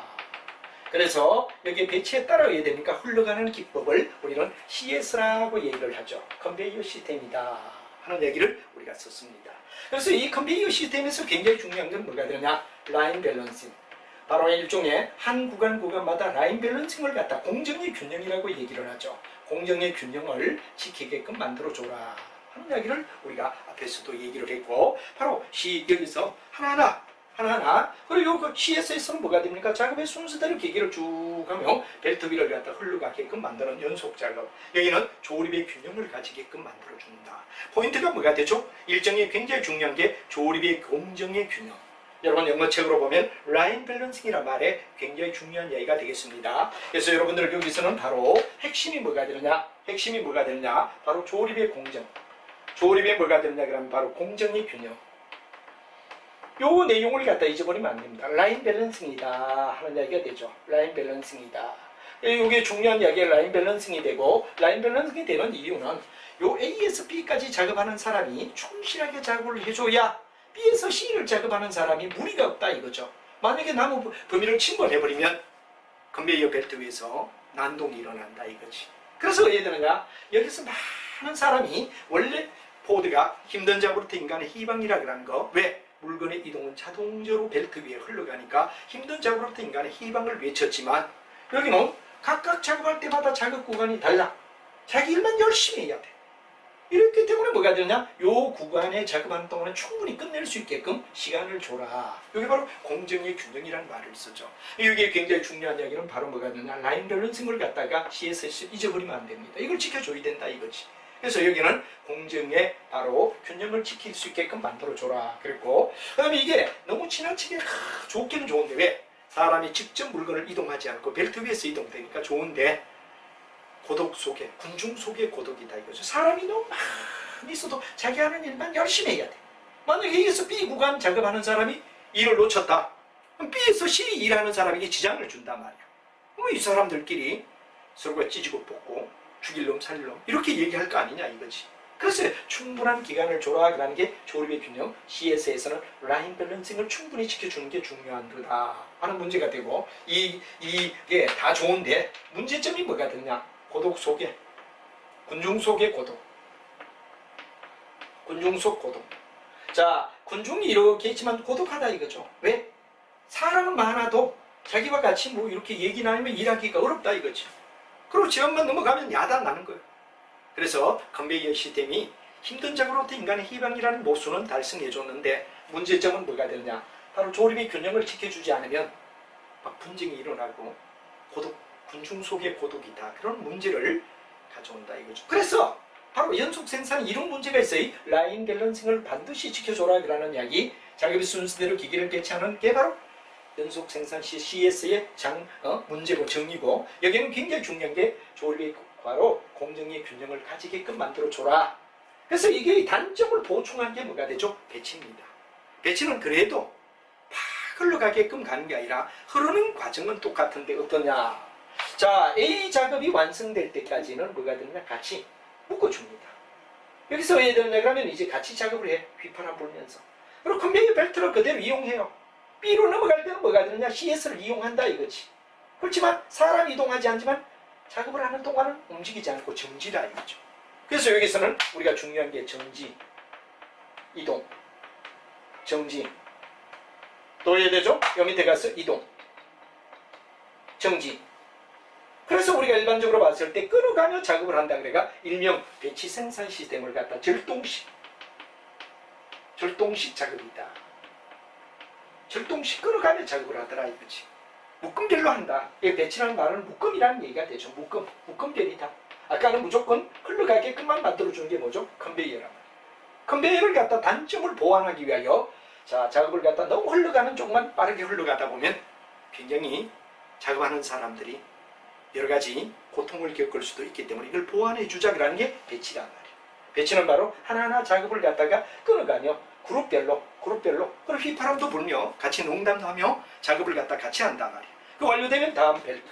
[SPEAKER 1] 그래서 여기 배치에 따라야 되니까 흘러가는 기법을 우리는 CS라고 얘기를 하죠. 컨베이어 시스템이다 하는 얘기를 우리가 썼습니다. 그래서 이 컨베이어 시스템에서 굉장히 중요한 건 뭐가 되느냐? 라인 밸런싱. 바로 일종의 한 구간마다 라인 밸런싱을 갖다 공정의 균형이라고 얘기를 하죠. 공정의 균형을 지키게끔 만들어줘라 하는 이야기를 우리가 앞에서도 얘기를 했고 바로 여기서 하나하나 그리고 그 CS에서는 뭐가 됩니까? 작업의 순서대로 기계를 쭉 하며 벨트 위를 갖다 흘러가게끔 만드는 연속 작업. 여기는 조립의 균형을 가지게끔 만들어준다. 포인트가 뭐가 되죠? 일정이 굉장히 중요한 게 조립의 공정의 균형. 여러분 영어책으로 보면 라인 밸런싱이란 말에 굉장히 중요한 이야기가 되겠습니다. 그래서 여러분들 여기서는 바로 핵심이 뭐가 되느냐? 바로 조립의 공정. 조립의 뭐가 되느냐 그러면 바로 공정의 균형. 요 내용을 갖다 잊어버리면 안 됩니다. 라인 밸런싱이다 하는 이야기가 되죠. 라인 밸런싱이다. 이게 중요한 이야기가 라인 밸런싱이 되고 라인 밸런싱이 되는 이유는 요 A에서 B까지 작업하는 사람이 충실하게 작업을 해줘야 B에서 C를 작업하는 사람이 무리가 없다 이거죠. 만약에 나무 범위를 침범해버리면 컨베이어 벨트 위에서 난동이 일어난다 이거지. 그래서 왜 되느냐? 여기서 많은 사람이 원래 포드가 힘든 작업으로부터 인간의 희망이라 그런 거 왜? 물건의 이동은 자동적으로 벨트 위에 흘러가니까 힘든 작업으로부터 인간의 희망을 외쳤지만 여기는 각각 작업할 때마다 작업 구간이 달라. 자기 일만 열심히 해야 돼. 이렇기 때문에 뭐가 되느냐? 요 구간에 작업하는 동안에 충분히 끝낼 수 있게끔 시간을 줘라. 여기 바로 공정의 균형이라는 말을 쓰죠. 이게 굉장히 중요한 이야기는 바로 뭐가 되느냐? 라인 밸런싱을 갖다가 CS에서 잊어버리면 안 됩니다. 이걸 지켜줘야 된다 이거지. 그래서 여기는 공정의 바로 균형을 지킬 수 있게끔 만들어줘라. 그랬고 그 다음에 이게 너무 지나치게 좋기는 좋은데 왜? 사람이 직접 물건을 이동하지 않고 벨트 위에서 이동되니까 좋은데 고독 속에, 군중 속의 고독이다 이거죠. 사람이 너무 많이 있어도 자기 하는 일만 열심히 해야 돼. 만약에 여기서 B 구간 작업하는 사람이 일을 놓쳤다. 그럼 B에서 C 일하는 사람에게 지장을 준단 말이야. 그럼 이 사람들끼리 서로가 찌지고 뽑고 죽일 놈 살릴 놈 이렇게 얘기할 거 아니냐 이거지. 그래서 충분한 기간을 줘라라는 게 조립의 균형. CS에서는 라인 밸런싱을 충분히 지켜주는 게 중요한 거다 하는 문제가 되고, 이게 다 좋은데 문제점이 뭐가 되냐? 고독 속에, 군중 속의 고독. 군중 속 고독. 자, 군중이 이렇게 있지만 고독하다 이거죠. 왜? 사람은 많아도 자기와 같이 뭐 이렇게 얘기 나누면 일하기가 어렵다 이거죠. 그리고 지역만 넘어가면 야단 나는 거예요. 그래서 컨베이어 시스템이 힘든 작업으로부터 인간의 희망이라는 모순은 달성해줬는데, 문제점은 뭐가 되느냐? 바로 조립의 균형을 지켜주지 않으면 막 분쟁이 일어나고 고독, 군중 속의 고독이다, 그런 문제를 가져온다 이거죠. 그래서 바로 연속 생산에 이런 문제가 있어요. 라인 밸런싱을 반드시 지켜줘라 그러는 이야기. 작업의 순서대로 기기를 개최하는 게 바로 연속 생산 시 CS의 문제고 정의고, 여기는 굉장히 중요한 게 조립의 바로 공정의 균형을 가지게끔 만들어줘라. 그래서 이게 단점을 보충한 게 뭐가 되죠? 배치입니다. 배치는 그래도 막 흘러가게끔 가는 게 아니라 흐르는 과정은 똑같은데 어떠냐? 자, A 작업이 완성될 때까지는 뭐가 되느냐? 같이 묶어줍니다. 여기서 왜 되느냐 그러면 이제 같이 작업을 해. 휘파람 불면서. 그리고 컨베이어 벨트를 그대로 이용해요. B로 넘어갈 때는 뭐가 되느냐? CS를 이용한다 이거지. 그렇지만 사람 이동하지 않지만 작업을 하는 동안은 움직이지 않고 정지다 이거죠. 그래서 여기서는 우리가 중요한 게 정지, 이동, 정지. 또 해야 되죠? 여 밑에 가서 이동, 정지. 그래서 우리가 일반적으로 봤을 때 끊어가며 작업을 한다 그래가 일명 배치 생산 시스템을 갖다 절동식 작업이다. 절동식 끊어가며 작업을 하더라 이거지. 묶음별로 한다. 이 배치라는 말은 묶음이라는 얘기가 되죠. 묶음별이다. 아까는 무조건 흘러가게끔만 만들어주는 게 뭐죠? 컨베이어란 말이에요. 컨베이어를 갖다 단점을 보완하기 위하여, 자, 작업을 갖다 너무 흘러가는 쪽만 빠르게 흘러가다 보면 굉장히 작업하는 사람들이 여러 가지 고통을 겪을 수도 있기 때문에 이걸 보완해 주자라는 게 배치란 말이에요. 배치는 바로 하나하나 작업을 갖다가 끊어가며 그룹별로 그리고 휘파람도 불며 같이 농담도 하며 작업을 갖다 같이 한단 말이에요. 그 완료되면 다음 벨트.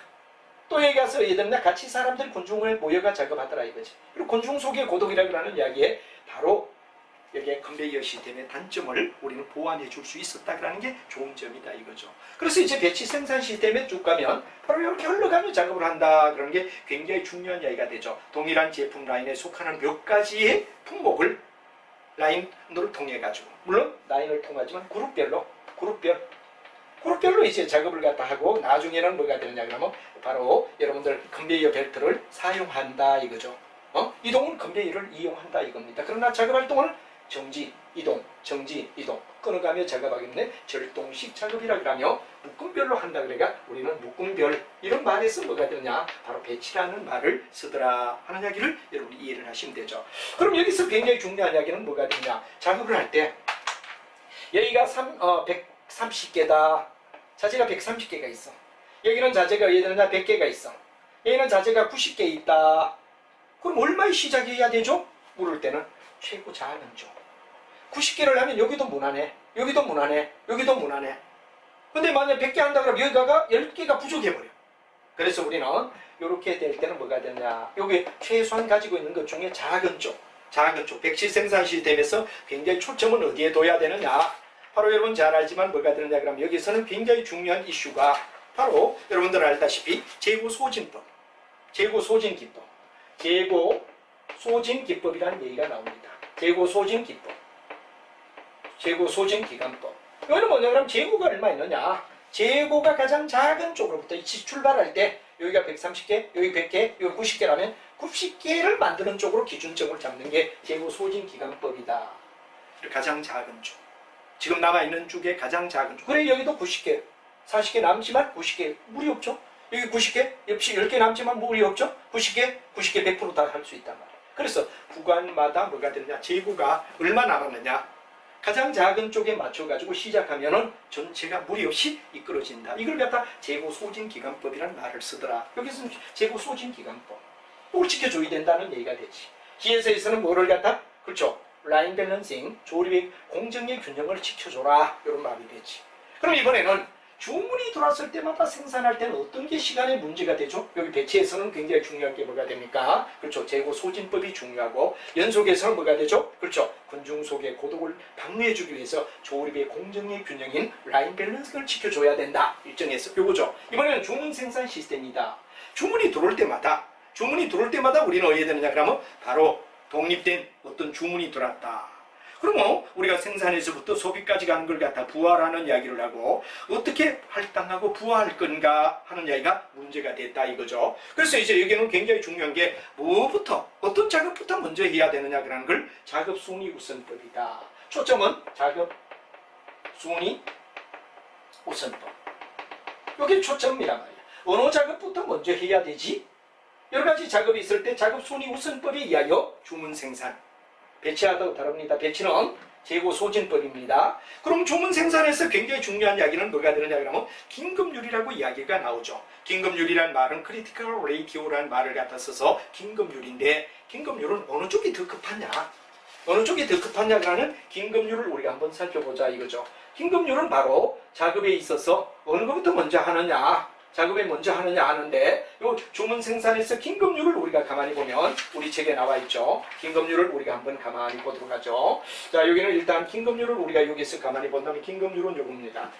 [SPEAKER 1] 또 여기 가서 예를 들면 같이 사람들 군중을 모여가 작업하더라 이거지. 그리고 군중 속의 고독이라고 하는 이야기에 바로 여기에 컨베이어 시스템의 단점을 우리는 보완해 줄 수 있었다라는 게 좋은 점이다 이거죠. 그래서 이제 배치 생산 시스템에 쭉 가면 바로 이렇게 흘러가며 작업을 한다 그런 게 굉장히 중요한 이야기가 되죠. 동일한 제품 라인에 속하는 몇 가지의 품목을 라인으로 통해 가지고, 물론 라인을 통하지만 그룹별로 이제 작업을 갖다 하고, 나중에는 뭐가 되느냐 그러면 바로 여러분들 컨베이어 벨트를 사용한다 이거죠. 이동은 컨베이어를 이용한다 이겁니다. 그러나 작업 활동을 정지, 이동, 정지, 이동 끊어가며 작업하기 때문에 절동식 작업이라 그러며 묶음별로 한다 그래가 우리는 묶음별, 이런 말에서 뭐가 되느냐 바로 배치라는 말을 쓰더라 하는 이야기를 여러분이 이해를 하시면 되죠. 그럼 여기서 굉장히 중요한 이야기는 뭐가 되느냐, 작업을 할 때 여기가 130개다. 자재가 130개가 있어. 여기는 자재가 예를 들면 100개가 있어. 여기는 자재가 90개 있다. 그럼 얼마에 시작해야 되죠? 물을 때는 최고 작은 쪽. 90개를 하면 여기도 무난해. 여기도 무난해. 여기도 무난해. 근데 만약 100개 한다 그러면 여기가 10개가 부족해버려. 그래서 우리는 이렇게 될 때는 뭐가 되냐, 여기 최소한 가지고 있는 것 중에 작은 쪽 배치 생산 시스템에서 굉장히 초점은 어디에 둬야 되느냐, 바로 여러분 잘 알지만 뭐가 되느냐 그러면 여기서는 굉장히 중요한 이슈가 바로 여러분들 알다시피 재고 소진 기법이라는 얘기가 나옵니다. 재고 소진 기간법. 이거는 뭐냐 그러면 재고가 얼마 있느냐, 재고가 가장 작은 쪽으로부터 출발할 때 여기가 130개, 여기 100개, 여기 90개라면 90개를 만드는 쪽으로 기준점을 잡는 게 재고 소진 기간법이다. 가장 작은 쪽, 지금 남아있는 쪽에 가장 작은 쪽. 그래 여기도 90개, 40개 남지만 90개 무리 없죠. 여기 90개, 역시 10개 남지만 무리 없죠. 90개 100% 다 할 수 있단 말이에요. 그래서 구간마다 뭐가 되느냐, 재고가 얼마 남았느냐, 가장 작은 쪽에 맞춰가지고 시작하면은 전체가 무리 없이 이끌어진다. 이걸 갖다 재고 소진 기간법이라는 말을 쓰더라. 여기서는 재고 소진 기간법. 꼭 지켜줘야 된다는 얘기가 되지. GS에서는 뭐를 갖다? 그렇죠. 라인 밸런싱, 조립의 공정의 균형을 지켜줘라. 이런 말이 되지. 그럼 이번에는 주문이 들어왔을 때마다 생산할 때는 어떤 게 시간의 문제가 되죠? 여기 배치에서는 굉장히 중요한 게 뭐가 됩니까? 그렇죠. 재고 소진법이 중요하고, 연속에서는 뭐가 되죠? 그렇죠. 군중 속의 고독을 방해해주기 위해서 조립의 공정의 균형인 라인 밸런스를 지켜줘야 된다. 일정에서 요거죠. 이번에는 주문 생산 시스템이다. 주문이 들어올 때마다 우리는 어디에 되느냐 그러면 바로 독립된 어떤 주문이 들어왔다. 그러면 우리가 생산에서부터 소비까지 가는 걸 갖다 부활하는 이야기를 하고, 어떻게 할당하고 부활할 건가 하는 이야기가 문제가 됐다 이거죠. 그래서 이제 여기는 굉장히 중요한 게 뭐부터, 어떤 작업부터 먼저 해야 되느냐 그러는 걸 작업순위 우선법이다. 초점은 작업순위 우선법. 이게 초점이란 말이야. 어느 작업부터 먼저 해야 되지? 여러 가지 작업이 있을 때 작업순위 우선법에 의하여 주문 생산, 배치하다고 다릅니다. 배치는 재고 소진법입니다. 그럼 주문 생산에서 굉장히 중요한 이야기는 뭐가 되느냐 그러면 긴급률이라고 이야기가 나오죠. 긴급률이란 말은 critical ratio라는 말을 갖다 써서 긴급률인데, 긴급률은 어느 쪽이 더 급하냐, 그러는 긴급률을 우리가 한번 살펴보자 이거죠. 긴급률은 바로 작업에 있어서 어느 것부터 먼저 하느냐, 하는데, 요 주문 생산에서 긴급률을 우리가 가만히 보면 우리 책에 나와 있죠. 긴급률을 우리가 한번 가만히 보도록 하죠. 자, 여기는 일단 긴급률을 우리가 여기서 가만히 본다면 긴급률은 요겁니다.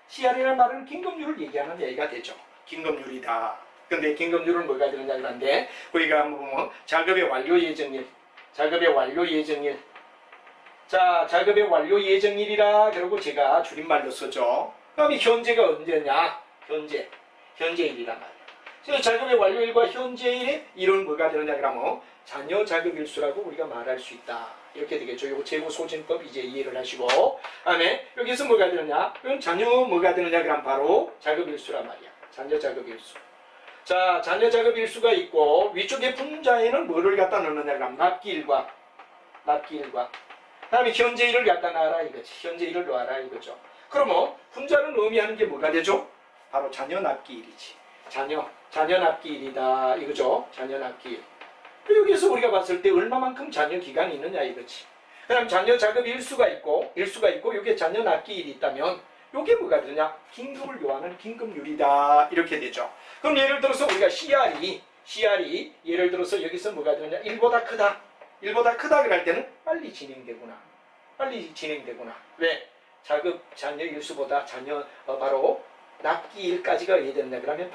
[SPEAKER 1] CR이라는 말은 긴급률을 얘기하는 얘기가 되죠. 긴급률이다. 근데 긴급률은 뭐가 되느냐 그런데, 우리가 한번 보면 작업의 완료 예정일. 자, 작업의 완료 예정일이라 그러고 제가 줄임말로 쓰죠. 그럼 이 현재가 언제냐? 현재일이란 말이에요. 그래서 작업의 완료일과 현재일의 이런 뭐가 되느냐 그러면 잔여 작업일수라고 우리가 말할 수 있다. 이렇게 되겠죠. 요거 재고 소진법 이제 이해를 하시고, 다음에 여기서 뭐가 되느냐? 그럼 잔여 뭐가 되느냐 그러면 바로 작업일수란 말이야. 잔여 작업일수. 자, 잔여 작업일수가 있고, 위쪽에 분자에는 뭐를 갖다 넣느냐 그러면 납기일과 다음에 현재일을 갖다 놔라 이거지. 현재일을 놔라 이거죠. 그러면 분자는 의미하는 게 뭐가 되죠? 바로 잔여 납기일이지. 잔여 납기일이다 이거죠. 잔여 납기일. 여기서 우리가 봤을 때 얼마만큼 잔여 기간이 있느냐 이거지. 그다음 잔여 작업 일수가 있고 이게 잔여 납기일이 있다면 이게 뭐가 되느냐? 긴급을 요하는 긴급률이다 이렇게 되죠. 그럼 예를 들어서 우리가 CR이 예를 들어서 여기서 뭐가 되느냐? 1보다 크다 그럴 때는 빨리 진행되구나. 왜? 작업 잔여 일수보다 바로 납기일까지가 어디 됐냐 그러면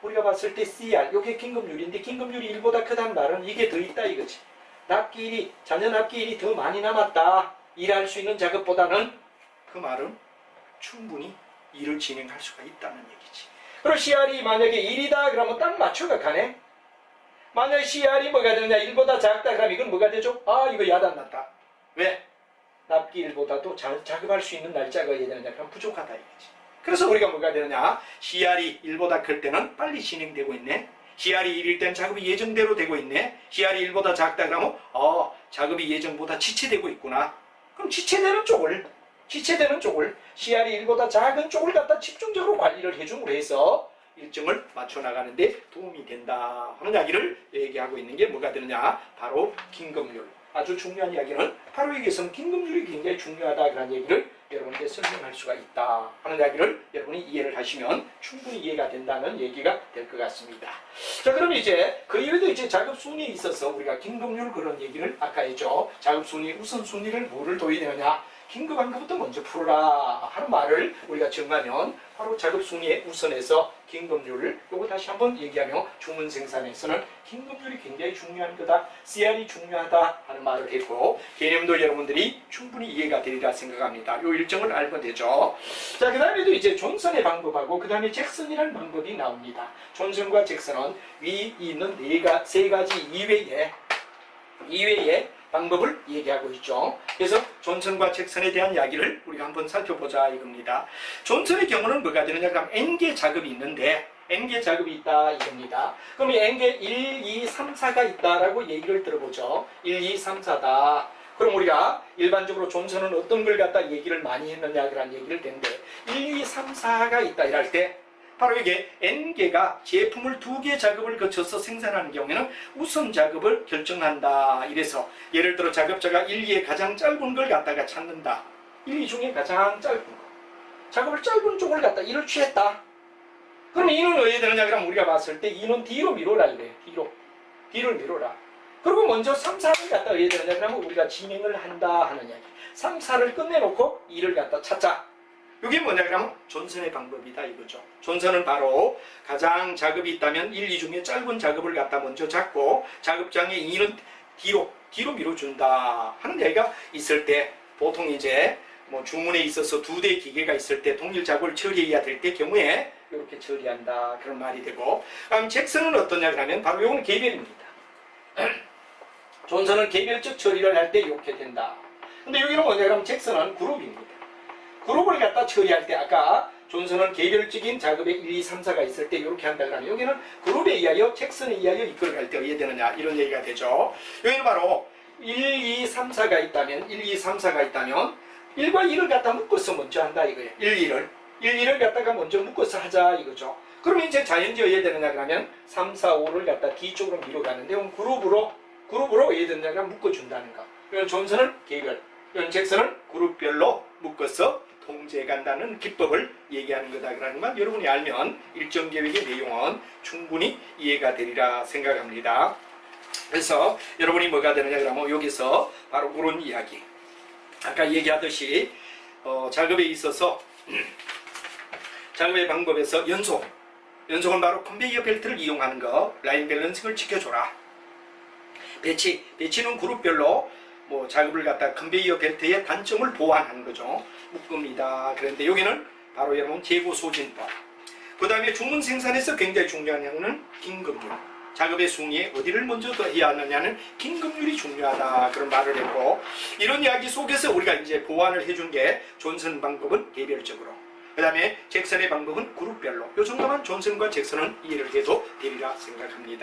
[SPEAKER 1] 우리가 봤을 때 CR 이게 긴급률인데, 긴급률이 1보다 크다는 말은 이게 더 있다 이거지. 잔여 납기일이 더 많이 남았다. 일할 수 있는 작업보다는, 그 말은 충분히 일을 진행할 수가 있다는 얘기지. 그리고 CR이 만약에 1이다 그러면 딱 맞춰가 가네. 만약에 CR이 뭐가 되느냐? 1보다 작다 그러면 이건 뭐가 되죠? 이거 야단났다. 왜? 납기일보다도 작업할 수 있는 날짜가 어디 되느냐 그럼 부족하다 이거지. 그래서 우리가 뭐가 되느냐? CR이 1보다 클 때는 빨리 진행되고 있네. CR이 1일 때는 작업이 예정대로 되고 있네. CR이 1보다 작다 그러면 작업이 예정보다 지체되고 있구나. 그럼 지체되는 쪽을 CR이 1보다 작은 쪽을 갖다 집중적으로 관리를 해줌으로 해서 일정을 맞춰나가는데 도움이 된다 하는 이야기를 얘기하고 있는 게 뭐가 되느냐? 바로 긴급률. 아주 중요한 이야기는 바로 여기서는 긴급률이 굉장히 중요하다 그런 얘기를 여러분께 설명할 수가 있다 하는 이야기를 여러분이 이해를 하시면 충분히 이해가 된다는 얘기가 될 것 같습니다. 자, 그럼 이제 그 이외에도 이제 작업 순위에 있어서 우리가 긴급률 그런 얘기를 아까 했죠. 작업 순위 우선순위를 뭐를 둬야 되느냐? 긴급한 것부터 먼저 풀어라 하는 말을 우리가 정하면 바로 작업 순위의 우선에서 긴급률을 요거 다시 한번 얘기하며 주문 생산에서는 긴급률이 굉장히 중요한 거다. CR이 중요하다 하는 말을 했고, 개념도 여러분들이 충분히 이해가 되리라 생각합니다. 요 일정을 알면 되죠. 자, 그 다음에도 이제 존슨의 방법하고 그 다음에 잭슨이라는 방법이 나옵니다. 존슨과 잭슨은 위 있는 세 가지 이외에 방법을 얘기하고 있죠. 그래서 존슨과 잭슨에 대한 이야기를 우리가 한번 살펴보자 이겁니다. 존슨의 경우는 뭐가 되느냐 그럼 N개 작업이 있는데, N개 작업이 있다 이겁니다. 그럼 이 N개 1, 2, 3, 4가 있다라고 얘기를 들어보죠. 1, 2, 3, 4다. 그럼 우리가 일반적으로 존슨은 어떤 걸 갖다 얘기를 많이 했느냐 그런 얘기를 했는데, 1, 2, 3, 4가 있다 이럴 때 바로 이게 N개가 제품을 2개 작업을 거쳐서 생산하는 경우에는 우선 작업을 결정한다. 이래서 예를 들어 작업자가 1, 2의 가장 짧은 걸 갖다가 찾는다. 1, 2 중에 가장 짧은 거. 작업을 짧은 쪽을 갖다 이를 취했다. 그럼 이는 어디에 되느냐? 그럼 우리가 봤을 때 이는 뒤로 미뤄라 이래요. 뒤를 미뤄라. 그리고 먼저 3, 4를 갖다 어디에 되느냐? 그러면 우리가 진행을 한다 하는 이야기. 3, 4를 끝내놓고 2를 갖다 찾자. 이게 뭐냐? 그러면 존선의 방법이다 이거죠. 존선은 바로 가장 작업이 있다면 1, 2 중에 짧은 작업을 갖다 먼저 잡고 작업장에 2는 뒤로 미뤄준다 하는 얘기가 있을 때 보통 이제 뭐 주문에 있어서 2대 기계가 있을 때 동일 작업을 처리해야 될 때 경우에 이렇게 처리한다 그런 말이 되고, 그럼 잭슨은 어떠냐 그러면 바로 이건 개별입니다. 존선은 개별적 처리를 할 때 이렇게 된다. 근데 여기는 뭐냐 그러면 잭슨은 그룹입니다. 그룹을 갖다 처리할 때 아까 존선은 개별적인 작업에 1, 2, 3, 4가 있을 때 이렇게 한다 그러면 여기는 그룹에 의하여 잭슨에 의하여 이끌어갈 때 어디에 되느냐 이런 얘기가 되죠. 여기는 바로 1, 2, 3, 4가 있다면 1, 2, 3, 4가 있다면 1과 2를 갖다 묶어서 먼저 한다 이거예요. 1, 2를 갖다가 먼저 묶어서 하자 이거죠. 그러면 이제 자연지어야 되느냐 그러면 3, 4, 5를 갖다 뒤쪽으로 밀어가는데 그럼 그룹으로 어디에 되느냐 그러면 묶어준다는 거. 이건 존선은 개별, 이건 잭슨은 그룹별로 묶어서 통제간다는 기법을 얘기하는 거다 그러는 건 여러분이 알면 일정 계획의 내용은 충분히 이해가 되리라 생각합니다. 그래서 여러분이 뭐가 되느냐 그러면 여기서 바로 그런 이야기, 아까 얘기하듯이 작업에 있어서 작업의 방법에서 연속은 바로 컨베이어 벨트를 이용하는 거, 라인 밸런싱을 지켜줘라. 배치는 그룹별로 뭐 작업을 갖다 컨베이어 벨트의 단점을 보완하는 거죠. 묶음이다. 그런데 여기는 바로 여러분 재고 소진법. 그 다음에 주문 생산에서 굉장히 중요한 양은 긴급률. 작업의 순위에 어디를 먼저 더 해야 하느냐는 긴급률이 중요하다 그런 말을 했고, 이런 이야기 속에서 우리가 이제 보완을 해준 게 존선 방법은 개별적으로, 그 다음에 잭슨의 방법은 그룹별로, 이 정도만 존슨과 잭슨은 이해를 해도 되리라 생각합니다.